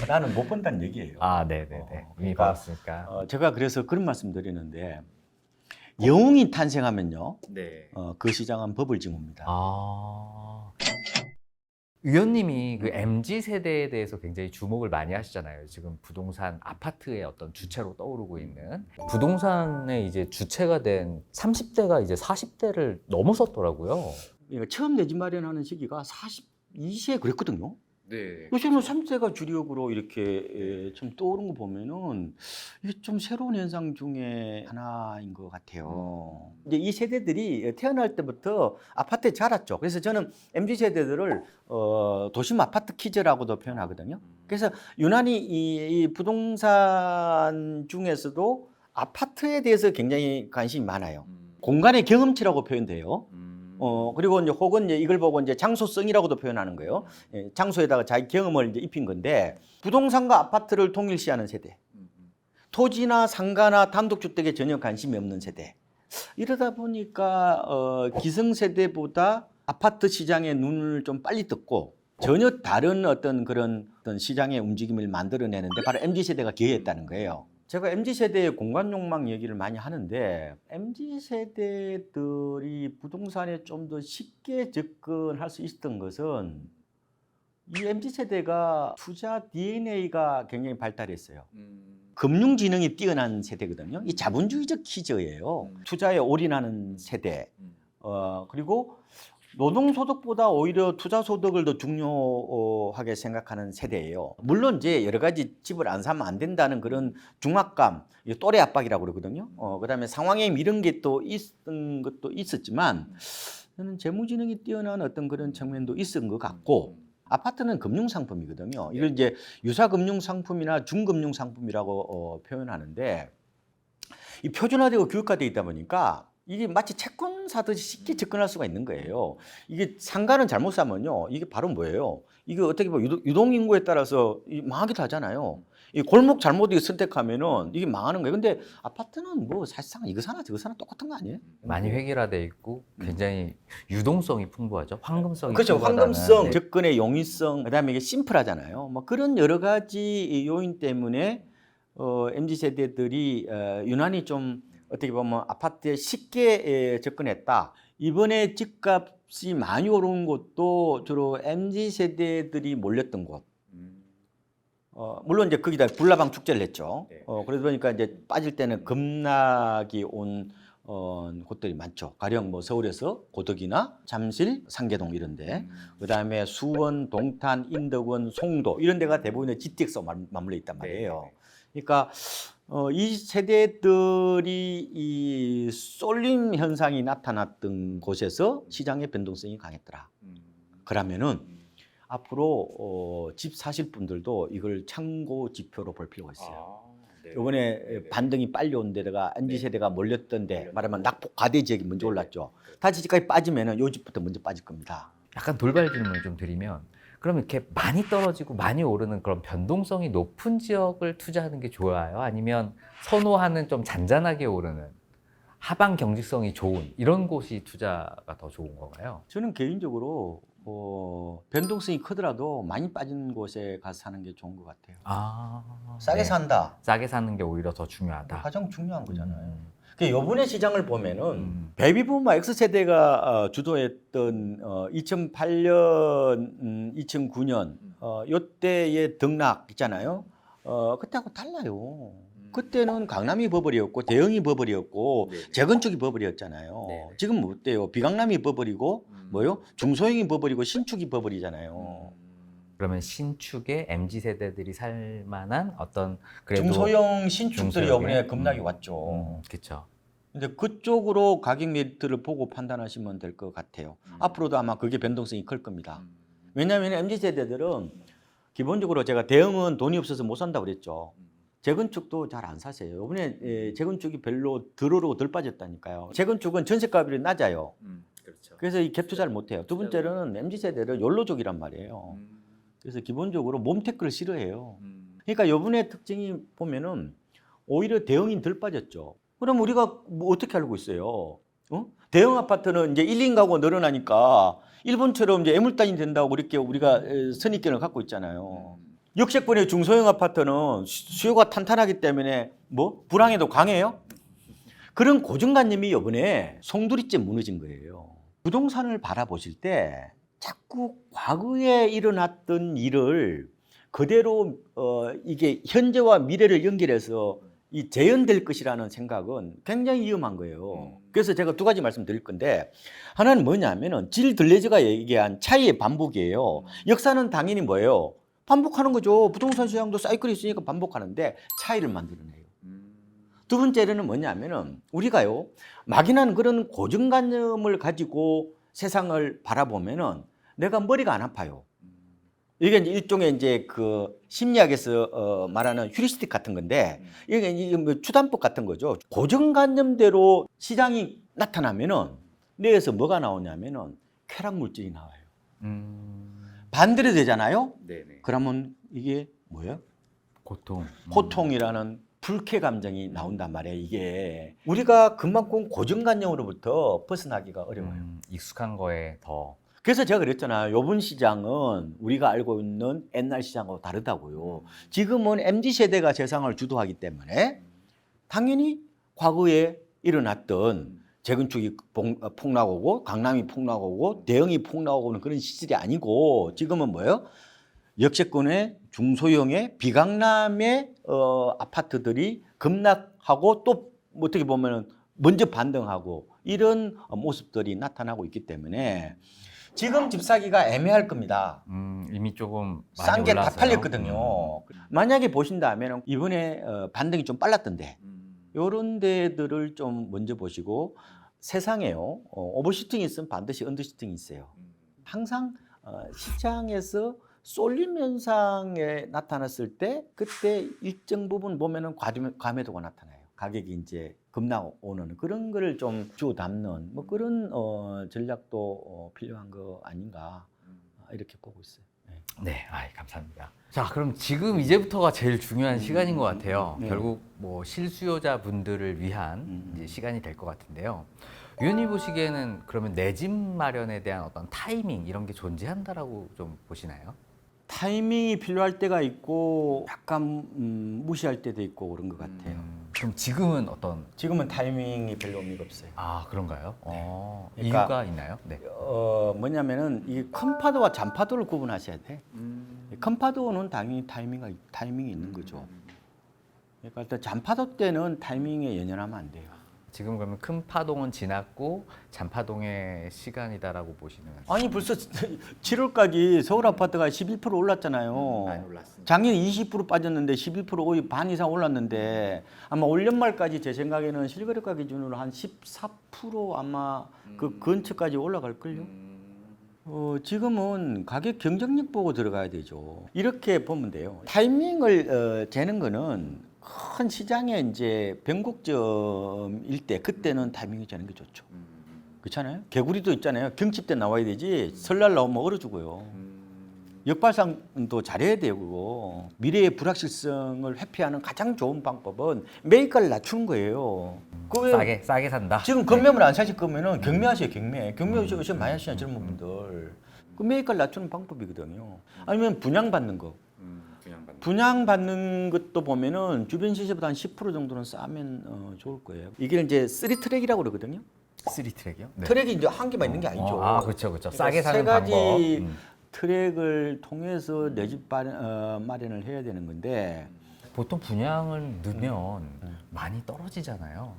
나는 못 본다는 얘기예요. 네네네. 이미 그러니까, 봤으니까. 제가 그래서 그런 말씀 드리는데 영웅이 탄생하면요. 네. 그 시장은 버블징후입니다. 위원님이 그 MZ 세대에 대해서 굉장히 주목을 많이 하시잖아요. 지금 부동산 아파트의 어떤 주체로 떠오르고 있는, 부동산의 이제 주체가 된 30대가 이제 40대를 넘어섰더라고요. 그러니까 처음 내 집 마련하는 시기가 42세 그랬거든요. 네. 요즘은 30대가 주력으로 이렇게 좀 떠오른 거 보면은 이게 좀 새로운 현상 중에 하나인 것 같아요. 이제 이 세대들이 태어날 때부터 아파트에 자랐죠. 그래서 저는 MZ 세대들을 도심 아파트 키즈라고도 표현하거든요. 그래서 유난히 이 부동산 중에서도 아파트에 대해서 굉장히 관심이 많아요. 공간의 경험치라고 표현돼요. 그리고 이제 혹은 이제 이걸 보고 이제 장소성이라고도 표현하는 거예요. 장소에다가 자기 경험을 이제 입힌 건데, 부동산과 아파트를 동일시하는 세대, 토지나 상가나 단독주택에 전혀 관심이 없는 세대. 이러다 보니까 기성세대보다 아파트 시장에 눈을 좀 빨리 떴고 전혀 다른 어떤 그런 어떤 시장의 움직임을 만들어내는데 바로 MZ세대가 기여했다는 거예요. 제가 MZ세대의 공간 욕망 얘기를 많이 하는데 MZ세대들이 부동산에 좀 더 쉽게 접근할 수 있었던 것은 이 MZ세대가 투자 DNA가 굉장히 발달했어요. 금융지능이 뛰어난 세대거든요. 이 자본주의적 퀴즈예요. 투자에 올인하는 세대. 그리고 노동소득보다 오히려 투자소득을 더 중요하게 생각하는 세대예요. 물론 이제 여러 가지 집을 안 사면 안 된다는 그런 중압감, 또래 압박이라고 그러거든요. 그다음에 상황에 이런 게 또 있은 것도 있었지만 저는 재무지능이 뛰어난 어떤 그런 측면도 있은 것 같고 아파트는 금융상품이거든요. 이걸 이제 유사금융상품이나 중금융상품이라고 표현하는데 이 표준화되고 교육화되어 있다 보니까 이게 마치 채권 사듯이 쉽게 접근할 수가 있는 거예요. 이게 상가는 잘못 사면요. 이게 바로 뭐예요? 이게 어떻게 보면 유동인구에 따라서 망하기도 하잖아요. 이 골목 잘못 선택하면은 이게 망하는 거예요. 근데 아파트는 뭐 사실상 이거 사나 저거 사나 똑같은 거 아니에요? 많이 획일화돼 있고 굉장히 유동성이 풍부하죠. 황금성이 그렇죠. 풍부하다는, 황금성, 네. 접근의 용이성, 그다음에 이게 심플하잖아요. 뭐 그런 여러 가지 요인 때문에 MZ 세대들이 유난히 좀 어떻게 보면 아파트에 쉽게 접근했다. 이번에 집값이 많이 오른 곳도 주로 MZ 세대들이 몰렸던 곳. 물론 이제 거기다 불나방 축제를 했죠. 그러다 보니까 이제 빠질 때는 급락이 온 곳들이 많죠. 가령 뭐 서울에서 고덕이나 잠실, 상계동 이런데, 그다음에 수원, 동탄, 인덕원, 송도 이런 데가 대부분의 GTX와 맞물려 있단 말이에요. 그러니까 이 세대들이 이 쏠림 현상이 나타났던 곳에서 시장의 변동성이 강했더라. 그러면은 앞으로 집 사실 분들도 이걸 참고 지표로 볼 필요가 있어요. 이번에 반등이 빨리 온 데다가 MZ 세대가 몰렸던 데 말하면 낙폭 과대 지역이 먼저 올랐죠. 다시 집까지 빠지면은 요 집부터 먼저 빠질 겁니다. 약간 돌발 질문을 좀 드리면 그럼 이렇게 많이 떨어지고 많이 오르는 그런 변동성이 높은 지역을 투자하는 게 좋아요? 아니면 선호하는 좀 잔잔하게 오르는 하방 경직성이 좋은 이런 곳이 투자가 더 좋은 건가요? 저는 개인적으로 변동성이 크더라도 많이 빠진 곳에 가서 사는 게 좋은 것 같아요. 싸게 네. 산다. 싸게 사는 게 오히려 더 중요하다. 가장 중요한 거잖아요. 이번에 시장을 보면은 베이비부모 X세대가 주도했던 2008년, 2009년 요때의 등락 있잖아요. 그때하고 달라요. 그때는 강남이 버블이었고 대형이 버블이었고 재건축이 버블이었잖아요. 네네. 지금 어때요? 비강남이 버블이고 뭐요? 중소형이 버블이고 신축이 버블이잖아요. 그러면 신축의 MZ 세대들이 살 만한 어떤 그래도 중소형 신축들이 중소형의? 이번에 급락이 왔죠. 그렇죠. 근데 그쪽으로 가격 메리트를 보고 판단하시면 될 것 같아요. 앞으로도 아마 그게 변동성이 클 겁니다. 왜냐하면 MZ 세대들은 기본적으로 제가 대형은 돈이 없어서 못 산다고 그랬죠. 재건축도 잘 안 사세요. 이번에 재건축이 별로 덜 오르고 덜 빠졌다니까요. 재건축은 전세가율이 낮아요. 그렇죠. 그래서 이 갭 투자를 못 해요. 두 번째로는 MZ 세대는 욜로족이란 말이에요. 그래서 기본적으로 몸테크를 싫어해요. 그러니까 이번에 특징이 보면은 오히려 대형이 덜 빠졌죠. 그럼 우리가 뭐 어떻게 알고 있어요? 대형 아파트는 이제 1, 2인 가구가 늘어나니까 일본처럼 이제 애물단이 된다고 이렇게 우리가 선입견을 갖고 있잖아요. 역세권의 중소형 아파트는 수요가 탄탄하기 때문에 뭐 불황에도 강해요? 그런 고정관념이 이번에 송두리째 무너진 거예요. 부동산을 바라보실 때 자꾸 과거에 일어났던 일을 그대로 이게 현재와 미래를 연결해서 이 재현될 것이라는 생각은 굉장히 위험한 거예요. 그래서 제가 두 가지 말씀드릴 건데 하나는 뭐냐면은 질 들레즈가 얘기한 차이의 반복이에요. 역사는 당연히 뭐예요? 반복하는 거죠. 부동산 시장도 사이클이 있으니까 반복하는데 차이를 만들어내요. 두 번째는 뭐냐면은 우리가요 막연한 그런 고정관념을 가지고 세상을 바라보면은 내가 머리가 안 아파요. 이게 이제 일종의 이제 그 심리학에서 말하는 휴리스틱 같은 건데 이게 뭐 추단법 같은 거죠. 고정관념대로 시장이 나타나면은 뇌에서 뭐가 나오냐면은 쾌락 물질이 나와요. 반대로 되잖아요. 네네. 그러면 이게 뭐예요? 고통. 고통이라는 불쾌 감정이 나온단 말이에요. 이게 우리가 그만큼 고정관념으로부터 벗어나기가 어려워요. 익숙한 거에 더. 그래서 제가 그랬잖아요. 이번 시장은 우리가 알고 있는 옛날 시장하고 다르다고요. 지금은 MZ세대가 세상을 주도하기 때문에 당연히 과거에 일어났던 재건축이 폭락오고 강남이 폭락오고 대형이 폭락오고는 그런 시절이 아니고 지금은 뭐예요? 역세권의 중소형의 비강남의 아파트들이 급락하고 또 어떻게 보면 먼저 반등하고 이런 모습들이 나타나고 있기 때문에 지금 집 사기가 애매할 겁니다. 이미 조금 많이 싼 게 다 올라서요. 팔렸거든요. 만약에 보신다면 이번에 반등이 좀 빨랐던데 이런 데들을 좀 먼저 보시고 세상에요. 오버슈팅이 있으면 반드시 언더슈팅이 있어요. 항상 시장에서 쏠림 현상에 나타났을 때 그때 일정 부분 보면은 과매도가 나타나요. 가격이 이제 급락 오는 그런 거를 좀 주워 담는 뭐 그런 전략도 필요한 거 아닌가 이렇게 보고 있어요. 네, 감사합니다. 자, 그럼 지금 이제부터가 제일 중요한 시간인 것 같아요. 네. 결국 뭐 실수요자분들을 위한 이제 시간이 될 것 같은데요. 위원님 보시기에는 그러면 내 집 마련에 대한 어떤 타이밍 이런 게 존재한다라고 좀 보시나요? 타이밍이 필요할 때가 있고 약간 무시할 때도 있고 그런 것 같아요. 그럼 지금은 어떤? 지금은 타이밍이 별로 의미가 없어요. 그런가요? 그러니까 이유가 있나요? 네. 뭐냐면은 이 큰 파도와 잔파도를 구분하셔야 돼. 큰 파도는 당연히 타이밍이 있는 거죠. 그러니까 일단 잔파도 때는 타이밍에 연연하면 안 돼요. 지금 그러면 큰 파동은 지났고 잔파동의 시간이다라고 보시는? 아니 벌써 7월까지 서울 아파트가 11% 올랐잖아요. 올랐습니다. 작년에 20% 빠졌는데 11% 거의 반 이상 올랐는데 아마 올 연말까지 제 생각에는 실거래가 기준으로 한 14% 아마 그 근처까지 올라갈걸요. 지금은 가격 경쟁력 보고 들어가야 되죠. 이렇게 보면 돼요. 타이밍을 재는 거는 큰 시장에 이제 변곡점일 때 그때는 타이밍이 재는 게 좋죠. 그렇잖아요. 개구리도 있잖아요. 경칩 때 나와야 되지 설날 나오면 얼어 죽어요. 역발상도 잘해야 돼요. 그거. 미래의 불확실성을 회피하는 가장 좋은 방법은 매입가를 낮추는 거예요. 싸게 산다. 지금 건매물 안 사실 거면은 경매하세요. 경매 요즘 많이 하시잖아요. 젊은 분들. 그 매입가를 낮추는 방법이거든요. 아니면 분양받는 거. 분양받는 것도 보면은 주변 시세보다 한 10% 정도는 싸면 좋을 거예요. 이게 이제 3트랙이라고 그러거든요. 3트랙이요? 네. 트랙이 이제 한 개만 있는 게 아니죠. 그렇죠. 그러니까 싸게 사는 세 가지 방법. 트랙을 통해서 내 집 마련을 해야 되는 건데 보통 분양을 넣으면 많이 떨어지잖아요.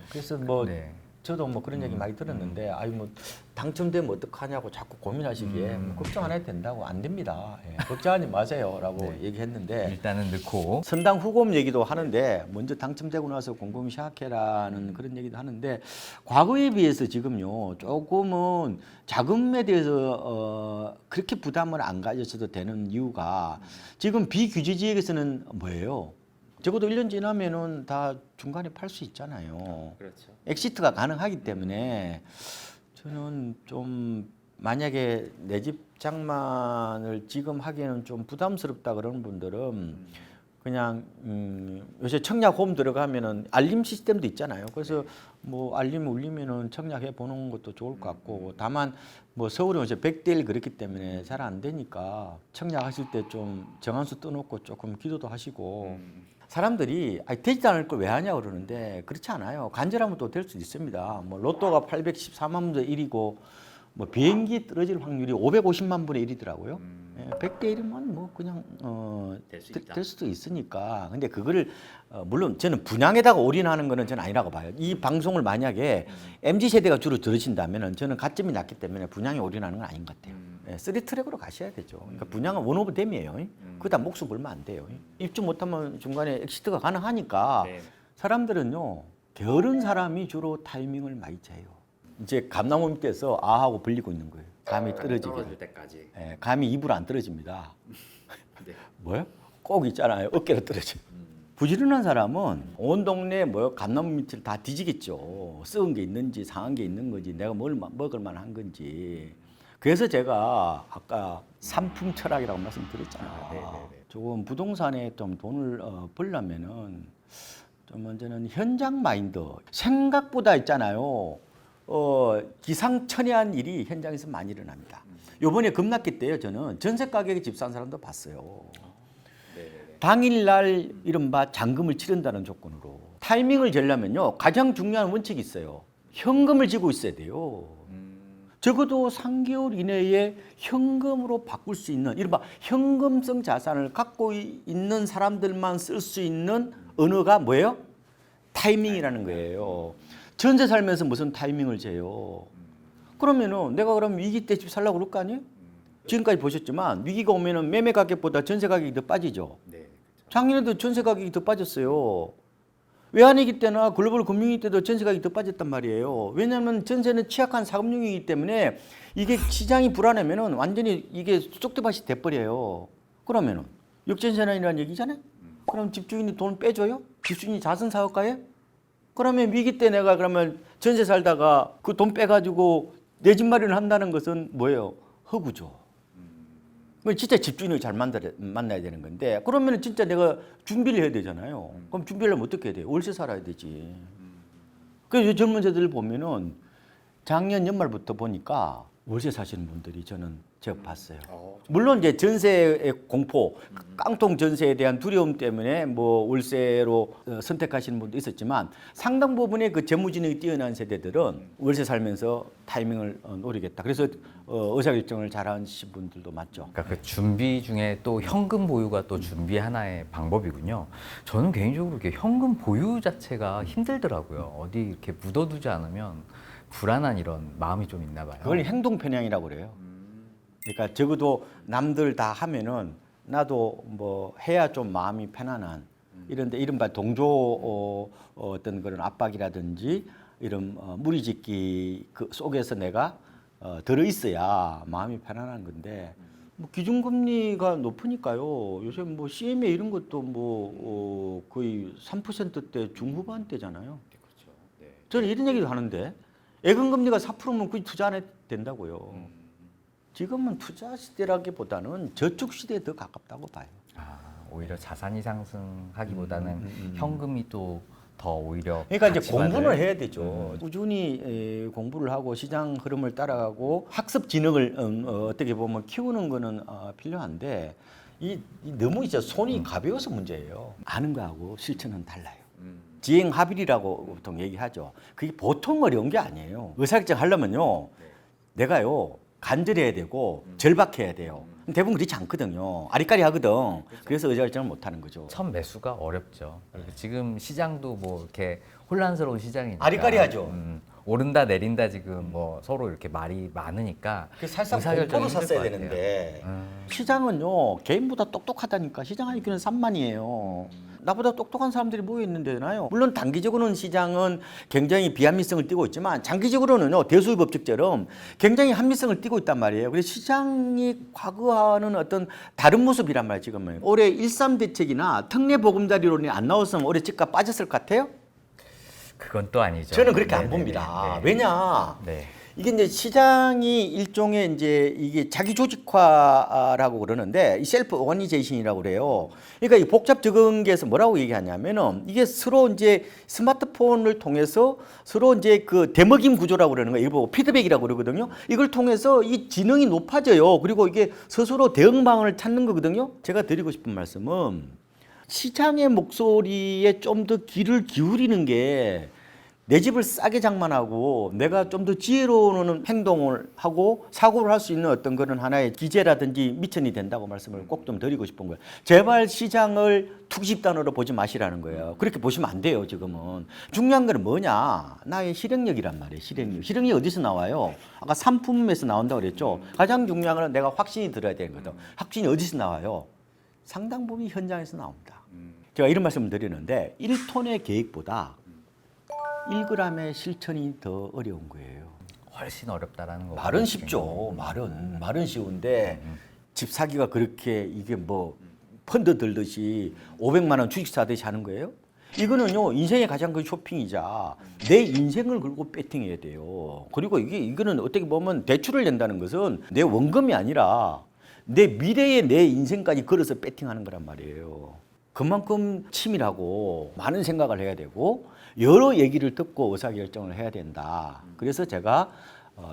그래서 뭐 네. 저도 뭐 그런 얘기 많이 들었는데 아유 뭐 당첨되면 어떡하냐고 자꾸 고민하시기에 뭐 걱정 안 해도 된다고 안 됩니다. 걱정하지 마세요라고 얘기했는데 일단은 넣고 선당 후금 얘기도 하는데 먼저 당첨되고 나서 곰곰이 생각해라는 그런 얘기도 하는데 과거에 비해서 지금요 조금은 자금에 대해서 그렇게 부담을 안 가져서도 되는 이유가 지금 비규제 지역에서는 뭐예요? 적어도 1년 지나면은 다 중간에 팔 수 있잖아요. 그렇죠. 엑시트가 가능하기 때문에 저는 좀 만약에 내 집 장만을 지금 하기에는 좀 부담스럽다 그러는 분들은 그냥 요새 청약홈 들어가면은 알림 시스템도 있잖아요. 그래서 뭐 알림 울리면은 청약해 보는 것도 좋을 것 같고 다만 뭐 서울은 요새 100대1 그렇기 때문에 잘 안 되니까 청약하실 때 좀 정한수 떠놓고 조금 기도도 하시고 사람들이 되지도 않을 걸 왜 하냐 그러는데 그렇지 않아요. 간절하면 또 될 수도 있습니다. 뭐 로또가 814만 분의 1이고 뭐 비행기 떨어질 확률이 550만 분의 1이더라고요. 100대 1이면 뭐 그냥 될 수도 있으니까. 근데 그거를 물론 저는 분양에다가 올인하는 거는 저는 아니라고 봐요. 이 방송을 만약에 MZ 세대가 주로 들으신다면은 저는 가점이 낮기 때문에 분양에 올인하는 건 아닌 것 같아요. 3트랙으로 가셔야 되죠. 그러니까 분양은 원 오브 댐이에요. 그다 목숨 걸면 안 돼요. 입주 못하면 중간에 엑시트가 가능하니까 사람들은요 게으른 사람이 주로 타이밍을 많이 재요. 이제 감나무 밑에서 아하고 벌리고 있는 거예요. 감이 떨어질 때까지. 감이 입으로 안 떨어집니다. 뭐요? 꼭 있잖아요. 어깨로 떨어져. 부지런한 사람은 온 동네 뭐 감나무 밑을 다 뒤지겠죠. 썩은 게 있는지 상한 게 있는 건지 내가 뭘 먹을 만한 건지. 그래서 제가 아까 상품 철학이라고 말씀드렸잖아요. 조금 부동산에 좀 돈을 벌려면은 좀 먼저는 현장 마인드. 생각보다 있잖아요. 기상천외한 일이 현장에서 많이 일어납니다. 요번에 급락기 때요, 저는 전세 가격에 집 산 사람도 봤어요. 당일날 이른바 잔금을 치른다는 조건으로. 타이밍을 재려면요, 가장 중요한 원칙이 있어요. 현금을 쥐고 있어야 돼요. 적어도 3개월 이내에 현금으로 바꿀 수 있는 이른바 현금성 자산을 갖고 있는 사람들만 쓸 수 있는 언어가 뭐예요? 타이밍이라는 거예요. 전세 살면서 무슨 타이밍을 재요? 그러면은 내가 그럼 위기 때 집 살라고 그럴 거 아니에요? 지금까지 보셨지만 위기가 오면은 매매 가격보다 전세 가격이 더 빠지죠. 작년에도 전세 가격이 더 빠졌어요. 외환위기 때나 글로벌 금융위기 때도 전세 가격이 더 빠졌단 말이에요. 왜냐하면 전세는 취약한 사금융이기 때문에 이게 시장이 불안하면은 완전히 이게 쑥대밭이 돼버려요. 그러면은 역전세난이라는 얘기잖아요. 그럼 집주인이 돈을 빼줘요? 집주인이 자선사업가예요? 그러면 위기 때 내가 그러면 전세 살다가 그 돈 빼가지고 내 집 마련을 한다는 것은 뭐예요? 허구죠. 진짜 집주인을 잘 만나야 되는 건데 그러면 진짜 내가 준비를 해야 되잖아요. 그럼 준비를 하면 어떻게 해야 돼요? 월세 살아야 되지. 그래서 젊은 세대를 보면은 작년 연말부터 보니까 월세 사시는 분들이 제가 봤어요. 물론 이제 전세의 공포, 깡통 전세에 대한 두려움 때문에 뭐 월세로 선택하시는 분도 있었지만 상당 부분의 그 재무지능이 뛰어난 세대들은 월세 살면서 타이밍을 노리겠다. 그래서 의사결정을 잘하신 분들도 많죠. 그러니까 그 준비 중에 또 현금 보유가 또 준비 하나의 방법이군요. 저는 개인적으로 이렇게 현금 보유 자체가 힘들더라고요. 어디 이렇게 묻어두지 않으면 불안한 이런 마음이 좀 있나 봐요. 그걸 행동 편향이라고 그래요. 그러니까 적어도 남들 다 하면은 나도 뭐 해야 좀 마음이 편안한 이런데 이른바 동조 어떤 그런 압박이라든지 이런 무리짓기 그 속에서 내가 들어 있어야 마음이 편안한 건데 뭐 기준금리가 높으니까요. 요새 뭐 CMA 이런 것도 뭐 거의 3%대 중후반대잖아요. 저는 이런 얘기도 하는데 예금금리가 4%면 거의 투자 안 해도 된다고요. 지금은 투자 시대라기보다는 저축 시대에 더 가깝다고 봐요. 오히려 자산이 상승하기보다는 현금이 또 더 오히려 그러니까 이제 가치관을 공부를 해야 되죠. 꾸준히 공부를 하고 시장 흐름을 따라가고 학습 지능을 어떻게 보면 키우는 거는 필요한데 너무 이제 손이 가벼워서 문제예요. 아는 거하고 실천은 달라요. 지행합일이라고 보통 얘기하죠. 그게 보통 어려운 게 아니에요. 의사결정 하려면요, 내가요 간절해야 되고 절박해야 돼요. 대부분 그렇지 않거든요. 아리까리 하거든. 그래서 의사결정을 못 하는 거죠. 첫 매수가 어렵죠. 그리고 지금 시장도 뭐 이렇게 혼란스러운 시장이니까 아리까리하죠. 오른다 내린다 지금 뭐 서로 이렇게 말이 많으니까 사실상 의사결정이 공포로 힘들 샀어야 것 같아요. 되는데 시장은요 개인보다 똑똑하다니까. 시장 IQ는 산만이에요. 나보다 똑똑한 사람들이 모여 있는 데잖아요. 물론 단기적으로는 시장은 굉장히 비합리성을 띠고 있지만 장기적으로는요 대수의 법칙처럼 굉장히 합리성을 띠고 있단 말이에요. 그래서 시장이 과거와는 어떤 다른 모습이란 말이에요. 지금은 올해 13 대책이나 특례 보금자리론이 안 나왔으면 올해 집값 빠졌을 것 같아요? 그건 또 아니죠. 저는 그렇게 안 네네네. 봅니다. 네. 왜냐? 네. 이게 이제 시장이 일종의 이제 이게 자기 조직화라고 그러는데 이 셀프 오거니제이션이라고 그래요. 그러니까 이 복잡 적응계에서 뭐라고 얘기하냐면은 이게 서로 이제 스마트폰을 통해서 서로 이제 그 대먹임 구조라고 그러는 거예요. 이거 피드백이라고 그러거든요. 이걸 통해서 이 지능이 높아져요. 그리고 이게 스스로 대응 방안을 찾는 거거든요. 제가 드리고 싶은 말씀은 시장의 목소리에 좀 더 귀를 기울이는 게 내 집을 싸게 장만하고 내가 좀 더 지혜로운 행동을 하고 사고를 할 수 있는 어떤 그런 하나의 기제라든지 미천이 된다고 말씀을 꼭 좀 드리고 싶은 거예요. 제발 시장을 투기집단으로 보지 마시라는 거예요. 그렇게 보시면 안 돼요. 지금은 중요한 건 뭐냐, 나의 실행력이란 말이에요. 실행력 어디서 나와요? 아까 상품에서 나온다고 그랬죠. 가장 중요한 건 내가 확신이 들어야 되는 거죠. 확신이 어디서 나와요? 상당 부분 현장에서 나옵니다. 제가 이런 말씀을 드리는데 1톤의 계획보다 1g의 실천이 더 어려운 거예요. 훨씬 어렵다라는 거. 말은 쉽죠. 말은 쉬운데 집 사기가 그렇게 이게 뭐 펀드 들듯이 500만 원 주식 사듯이 하는 거예요? 이거는요 인생의 가장 큰 쇼핑이자 내 인생을 걸고 배팅해야 돼요. 그리고 이거는 어떻게 보면 대출을 낸다는 것은 내 원금이 아니라 내 미래의 내 인생까지 걸어서 배팅하는 거란 말이에요. 그만큼 치밀하고 많은 생각을 해야 되고 여러 얘기를 듣고 의사결정을 해야 된다. 그래서 제가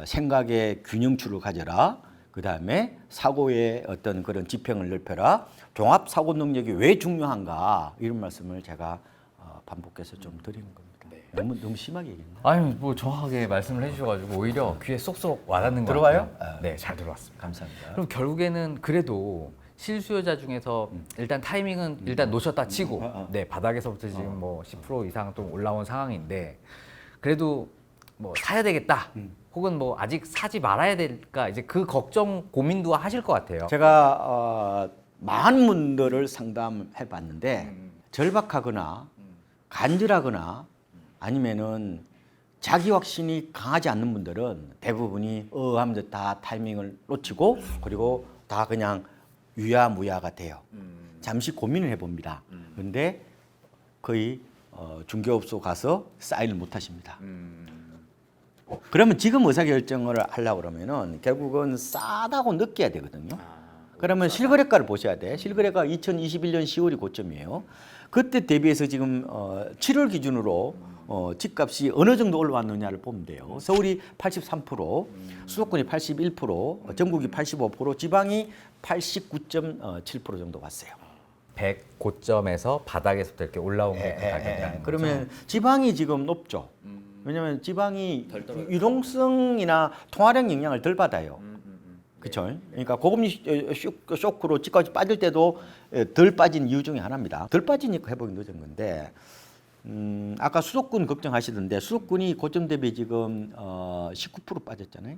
생각의 균형추를 가져라. 그 다음에 사고의 어떤 그런 지평을 넓혀라. 종합 사고 능력이 왜 중요한가 이런 말씀을 제가 반복해서 좀 드리는 겁니다. 네. 너무 심하게 얘기했나? 아니 뭐 정확하게 말씀을 해주셔가지고 오히려 귀에 쏙쏙 와닿는 것 들어와요? 같아요. 네, 잘 들어왔습니다. 감사합니다. 그럼 결국에는 그래도 실수요자 중에서 일단 타이밍은 일단 놓쳤다 치고 네 바닥에서부터 지금 뭐 10% 이상 또 올라온 상황인데 그래도 뭐 사야 되겠다 혹은 뭐 아직 사지 말아야 될까 이제 그 걱정 고민도 하실 것 같아요. 제가 많은 분들을 상담해 봤는데 절박하거나 간절하거나 아니면은 자기 확신이 강하지 않는 분들은 대부분이 하면서 다 타이밍을 놓치고 그리고 다 그냥 유야무야가 돼요. 잠시 고민을 해봅니다. 그런데 거의 중개업소 가서 사인을 못 하십니다. 그러면 지금 의사결정을 하려고 그러면은 결국은 싸다고 느껴야 되거든요. 그러면 실거래가를 보셔야 돼. 실거래가 2021년 10월이 고점이에요. 그때 대비해서 지금 7월 기준으로 집값이 어느 정도 올라왔느냐를 보면 돼요. 서울이 83%, 수도권이 81%, 전국이 85%, 지방이 89.7% 정도 왔어요. 100 고점에서 바닥에서부터 이렇게 올라온 게 가격이라는 그러면 거죠. 지방이 지금 높죠. 왜냐하면 지방이 유동성이나 통화량 영향을 덜 받아요. 그렇죠. 그러니까 고금리 쇼크로 집값이 빠질 때도 덜 빠진 이유 중에 하나입니다. 덜 빠지니까 회복이 늦은 건데 아까 수도권 걱정하시던데 수도권이 고점 대비 지금 19% 빠졌잖아요.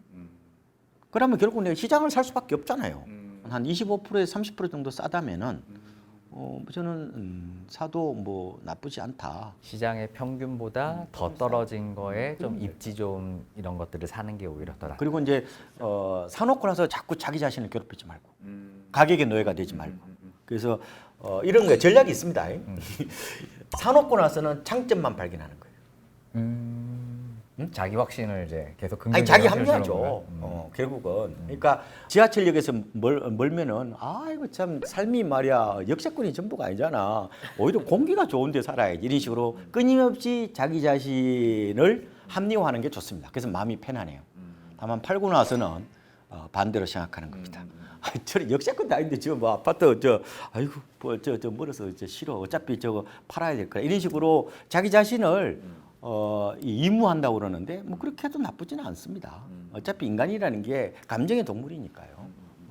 그러면 결국 내가 시장을 살 수밖에 없잖아요. 한 25%에서 30% 정도 싸다면은 저는 사도 뭐 나쁘지 않다. 시장의 평균보다 더 떨어진 거에 좀 입지 좀 이런 것들을 사는 게 오히려 더 낫다. 그리고 이제 사놓고 나서 자꾸 자기 자신을 괴롭히지 말고 가격의 노예가 되지 말고 그래서 이런 거 전략이 있습니다. 사놓고 나서는 장점만 발견하는 거예요. 자기 확신을 이제 계속 아니 긍정적으로 자기 해주시는 합리화죠. 건가요? 결국은 그러니까 지하철역에서 멀면은 이거 참 삶이 말이야 역세권이 전부가 아니잖아. 오히려 공기가 좋은데 살아야지. 이런 식으로 끊임없이 자기 자신을 합리화하는 게 좋습니다. 그래서 마음이 편안해요. 다만 팔고 나서는 반대로 생각하는 겁니다. 저는 역세권도 아닌데 지금 뭐 아파트 아이고 저 멀어서 싫어. 어차피 저거 팔아야 될 거야. 이런 식으로 자기 자신을 이무한다고 그러는데 뭐 그렇게 해도 나쁘지는 않습니다. 어차피 인간이라는 게 감정의 동물이니까요.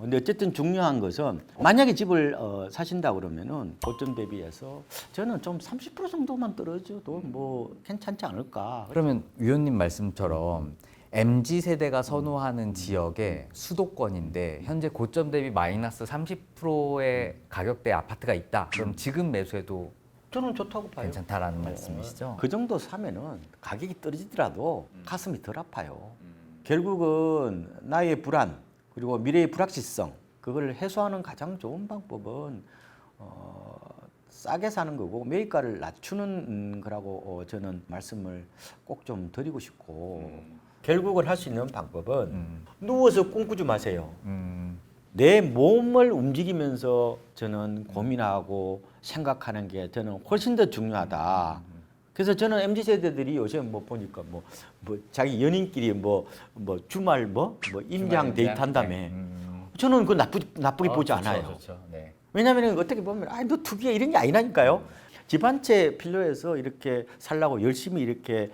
근데 어쨌든 중요한 것은 만약에 집을 사신다 그러면은 고점 대비해서 저는 좀 30% 정도만 떨어져도 뭐 괜찮지 않을까. 그러면 위원님 말씀처럼 MZ 세대가 선호하는 지역의 수도권인데 현재 고점 대비 마이너스 30%의 가격대 아파트가 있다. 그럼 지금 매수해도 저는 좋다고 봐요. 괜찮다라는 말씀이시죠? 그 정도 사면은 가격이 떨어지더라도 가슴이 덜 아파요. 결국은 나의 불안 그리고 미래의 불확실성 그걸 해소하는 가장 좋은 방법은 싸게 사는 거고 매입가를 낮추는 거라고 저는 말씀을 꼭 좀 드리고 싶고 결국은 할 수 있는 방법은 누워서 꿈꾸지 마세요. 내 몸을 움직이면서 저는 고민하고 생각하는 게 저는 훨씬 더 중요하다. 그래서 저는 MZ 세대들이 요새 뭐 보니까 뭐 자기 연인끼리 뭐 주말 뭐 임장 데이트 한다며. 저는 그거 나쁘게 보지 않아요. 좋죠. 네. 왜냐하면 어떻게 보면 너 특이해 이런 게 아니라니까요. 집 한 채 필요해서 이렇게 살라고 열심히 이렇게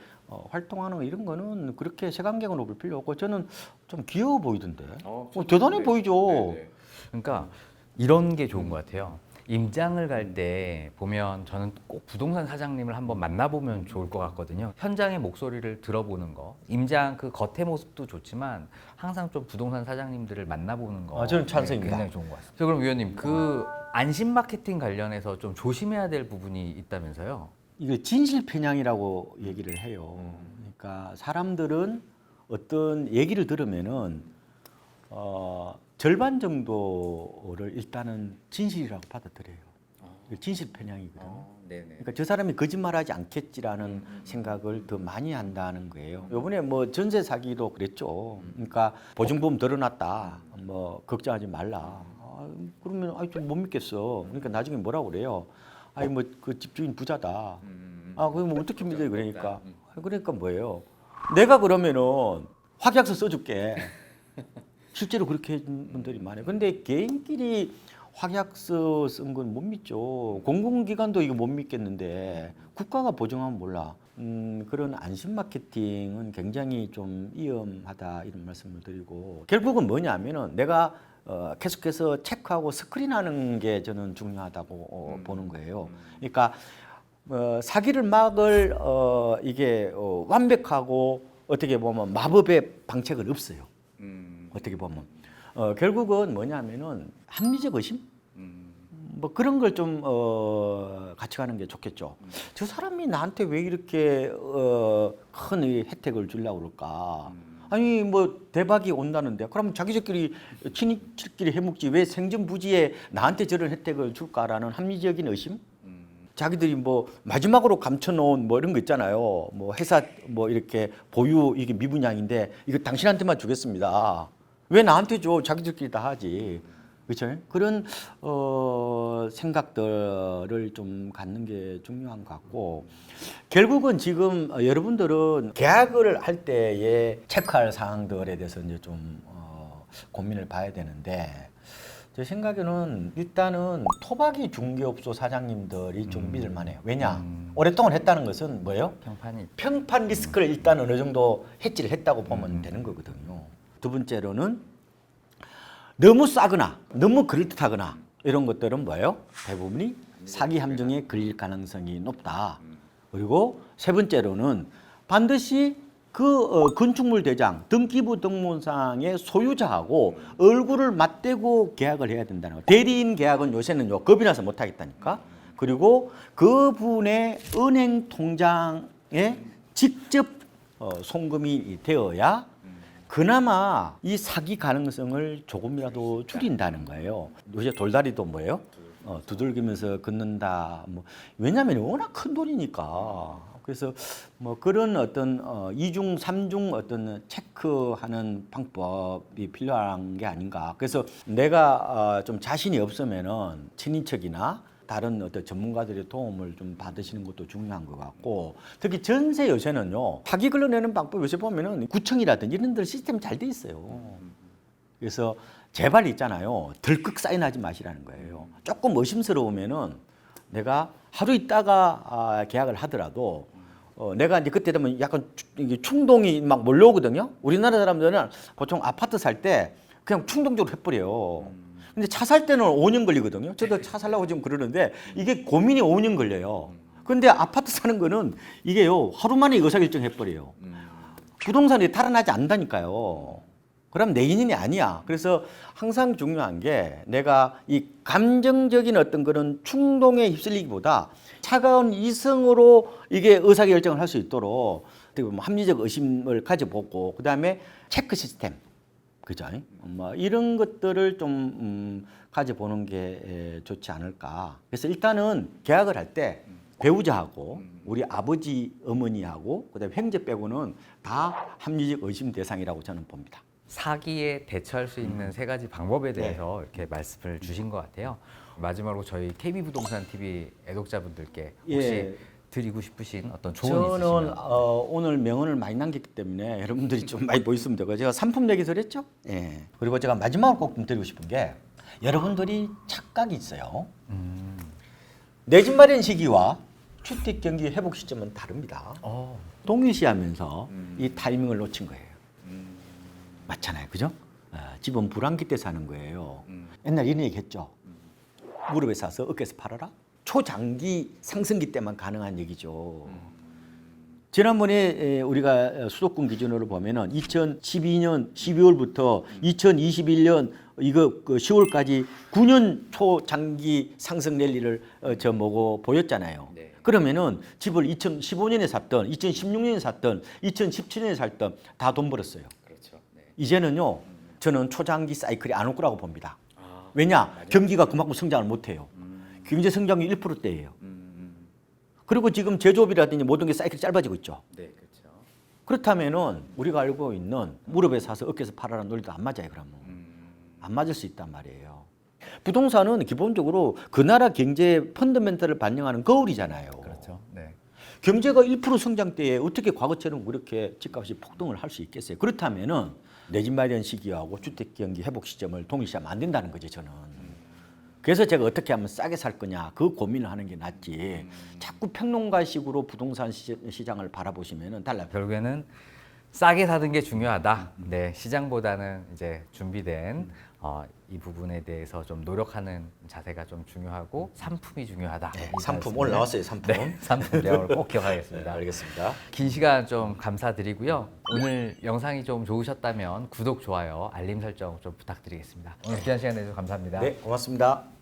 활동하는 거 이런 거는 그렇게 색안경을 놓을 필요 없고 저는 좀 귀여워 보이던데. 대단해 보이죠. 그러니까 이런 게 좋은 것 같아요. 임장을 갈 때 보면 저는 꼭 부동산 사장님을 한번 만나보면 좋을 것 같거든요. 현장의 목소리를 들어보는 거. 임장 그 겉의 모습도 좋지만 항상 좀 부동산 사장님들을 만나보는 거. 저는 찬성입니다. 굉장히 좋은 것 같습니다. 자, 그럼 위원님 그 안심 마케팅 관련해서 좀 조심해야 될 부분이 있다면서요? 이거 진실 편향이라고 얘기를 해요. 그러니까 사람들은 어떤 얘기를 들으면은 절반 정도를 일단은 진실이라고 받아들여요. 이거 진실 편향이거든요. 그러니까 저 사람이 거짓말하지 않겠지라는 생각을 더 많이 한다는 거예요. 이번에 뭐 전세 사기도 그랬죠. 그러니까 보증보험 드러났다. 뭐 걱정하지 말라. 그러면 좀 못 믿겠어. 그러니까 나중에 뭐라고 그래요? 뭐 그 집주인 부자다. 그럼 어떻게 믿어요? 그러니까 뭐예요? 내가 그러면은 확약서 써줄게. 실제로 그렇게 해준 분들이 많아요. 근데 개인끼리 확약서 쓴 건 못 믿죠. 공공기관도 이거 못 믿겠는데 국가가 보증하면 몰라. 그런 안심 마케팅은 굉장히 좀 위험하다 이런 말씀을 드리고 결국은 뭐냐면은 내가 계속해서 체크하고 스크린하는 게 저는 중요하다고 보는 거예요. 그러니까 사기를 막을 이게 완벽하고 어떻게 보면 마법의 방책은 없어요. 어떻게 보면 결국은 뭐냐면은 합리적 의심 뭐 그런 걸 좀 같이 가는 게 좋겠죠. 저 사람이 나한테 왜 이렇게 큰 혜택을 주려고 그럴까? 아니 뭐 대박이 온다는데 그럼 자기들끼리 친인척끼리 해먹지 왜 생전부지에 나한테 저런 혜택을 줄까라는 합리적인 의심? 자기들이 뭐 마지막으로 감춰놓은 뭐 이런 거 있잖아요. 뭐 회사 뭐 이렇게 보유 이게 미분양인데 이거 당신한테만 주겠습니다. 왜 나한테 줘? 자기들끼리 다 하지. 그렇죠? 그런 생각들을 좀 갖는 게 중요한 것 같고 결국은 지금 여러분들은 계약을 할 때에 체크할 사항들에 대해서 이제 좀 고민을 봐야 되는데 제 생각에는 일단은 토박이 중개업소 사장님들이 좀 믿을만해요. 왜냐? 오랫동안 했다는 것은 뭐예요? 평판 리스크를 일단 어느 정도 해지를 했다고 보면 되는 거거든요. 두 번째로는 너무 싸거나 너무 그럴듯하거나 이런 것들은 뭐예요? 대부분이 사기 함정에 걸릴 가능성이 높다. 그리고 세 번째로는 반드시 그 건축물 대장 등기부 등본상의 소유자하고 얼굴을 맞대고 계약을 해야 된다는 거. 대리인 계약은 요새는요 겁이 나서 못 하겠다니까. 그리고 그분의 은행 통장에 직접 송금이 되어야 그나마 이 사기 가능성을 조금이라도 줄인다는 거예요. 요새 돌다리도 뭐예요? 두들기면서 걷는다. 뭐 왜냐하면 워낙 큰 돈이니까. 그래서 뭐 그런 어떤 이중 삼중 어떤 체크하는 방법이 필요한 게 아닌가. 그래서 내가 좀 자신이 없으면은 친인척이나 다른 어떤 전문가들의 도움을 좀 받으시는 것도 중요한 것 같고 특히 전세 요새는요 사기 걸러내는 방법 요새 보면은 구청이라든지 이런 데 시스템 잘 돼 있어요. 그래서 제발 있잖아요 덜컥 사인하지 마시라는 거예요. 조금 의심스러우면은 내가 하루 있다가 계약을 하더라도 내가 이제 그때 되면 약간 충동이 막 몰려오거든요. 우리나라 사람들은 보통 아파트 살 때 그냥 충동적으로 해버려요. 근데 차 살 때는 5년 걸리거든요. 저도 차 살려고 지금 그러는데 이게 고민이 5년 걸려요. 근데 아파트 사는 거는 이게요 하루 만에 의사결정 해버려요. 부동산이 탈환하지 않는다니까요. 그럼 내 인연이 아니야. 그래서 항상 중요한 게 내가 이 감정적인 어떤 그런 충동에 휩쓸리기보다 차가운 이성으로 이게 의사결정을 할 수 있도록 어떻게 보면 합리적 의심을 가져보고 그다음에 체크 시스템. 그죠? 뭐 이런 것들을 좀 가져보는 게 좋지 않을까. 그래서 일단은 계약을 할 때 배우자하고 우리 아버지, 어머니하고 그다음에 형제 빼고는 다 합리적 의심 대상이라고 저는 봅니다. 사기에 대처할 수 있는 세 가지 방법에 대해서 이렇게 말씀을 주신 것 같아요. 마지막으로 저희 KB부동산 TV 애독자분들께 혹시 드리고 싶으신 어떤 조언이 저는 있으시면 오늘 명언을 많이 남겼기 때문에 여러분들이 좀 많이 보였으면 되고 제가 상품 얘기를 했죠. 예. 그리고 제가 마지막으로 꼭 좀 드리고 싶은 게 여러분들이 착각이 있어요. 내 집 마련 시기와 주택 경기 회복 시점은 다릅니다. 동일시하면서 이 타이밍을 놓친 거예요. 맞잖아요, 그죠? 집은 불안기 때 사는 거예요. 옛날 이런 얘기했죠. 무릎에 사서 어깨에서 팔아라. 초장기 상승기 때만 가능한 얘기죠. 지난번에 우리가 수도권 기준으로 보면은 2012년 12월부터 2021년 이거 10월까지 9년 초장기 상승 랠리를 보였잖아요. 네. 그러면은 집을 2015년에 샀던, 2016년에 샀던, 2017년에 샀던 다 돈 벌었어요. 그렇죠. 네. 이제는요, 저는 초장기 사이클이 안 올 거라고 봅니다. 왜냐? 경기가 그만큼 성장을 못 해요. 경제 성장이 1%대예요. 그리고 지금 제조업이라든지 모든 게 사이클이 짧아지고 있죠. 네, 그렇죠. 그렇다면은 우리가 알고 있는 무릎에 사서 어깨에서 팔아라는 논리도 안 맞아요, 그러면. 안 맞을 수 있단 말이에요. 부동산은 기본적으로 그 나라 경제 펀더멘털을 반영하는 거울이잖아요. 그렇죠. 네. 경제가 1% 성장 때에 어떻게 과거처럼 그렇게 집값이 폭등을 할 수 있겠어요? 그렇다면은 내 집 마련 시기하고 주택 경기 회복 시점을 동일시하면 안 된다는 거죠, 저는. 그래서 제가 어떻게 하면 싸게 살 거냐 그 고민을 하는 게 낫지. 자꾸 평론가식으로 부동산 시장을 바라보시면은 달라요. 결국에는 싸게 사는 게 중요하다. 네, 시장보다는 이제 준비된 이 부분에 대해서 좀 노력하는 자세가 좀 중요하고 상품이 중요하다. 네, 이 상품 말씀을- 오늘 나왔어요. 상품. 네, 상품 내용을 꼭 네, 기억하겠습니다. 알겠습니다. 긴 시간 좀 감사드리고요. 오늘 영상이 좀 좋으셨다면 구독, 좋아요, 알림 설정 좀 부탁드리겠습니다. 오늘 귀한 시간 내주셔서 감사합니다. 네, 고맙습니다.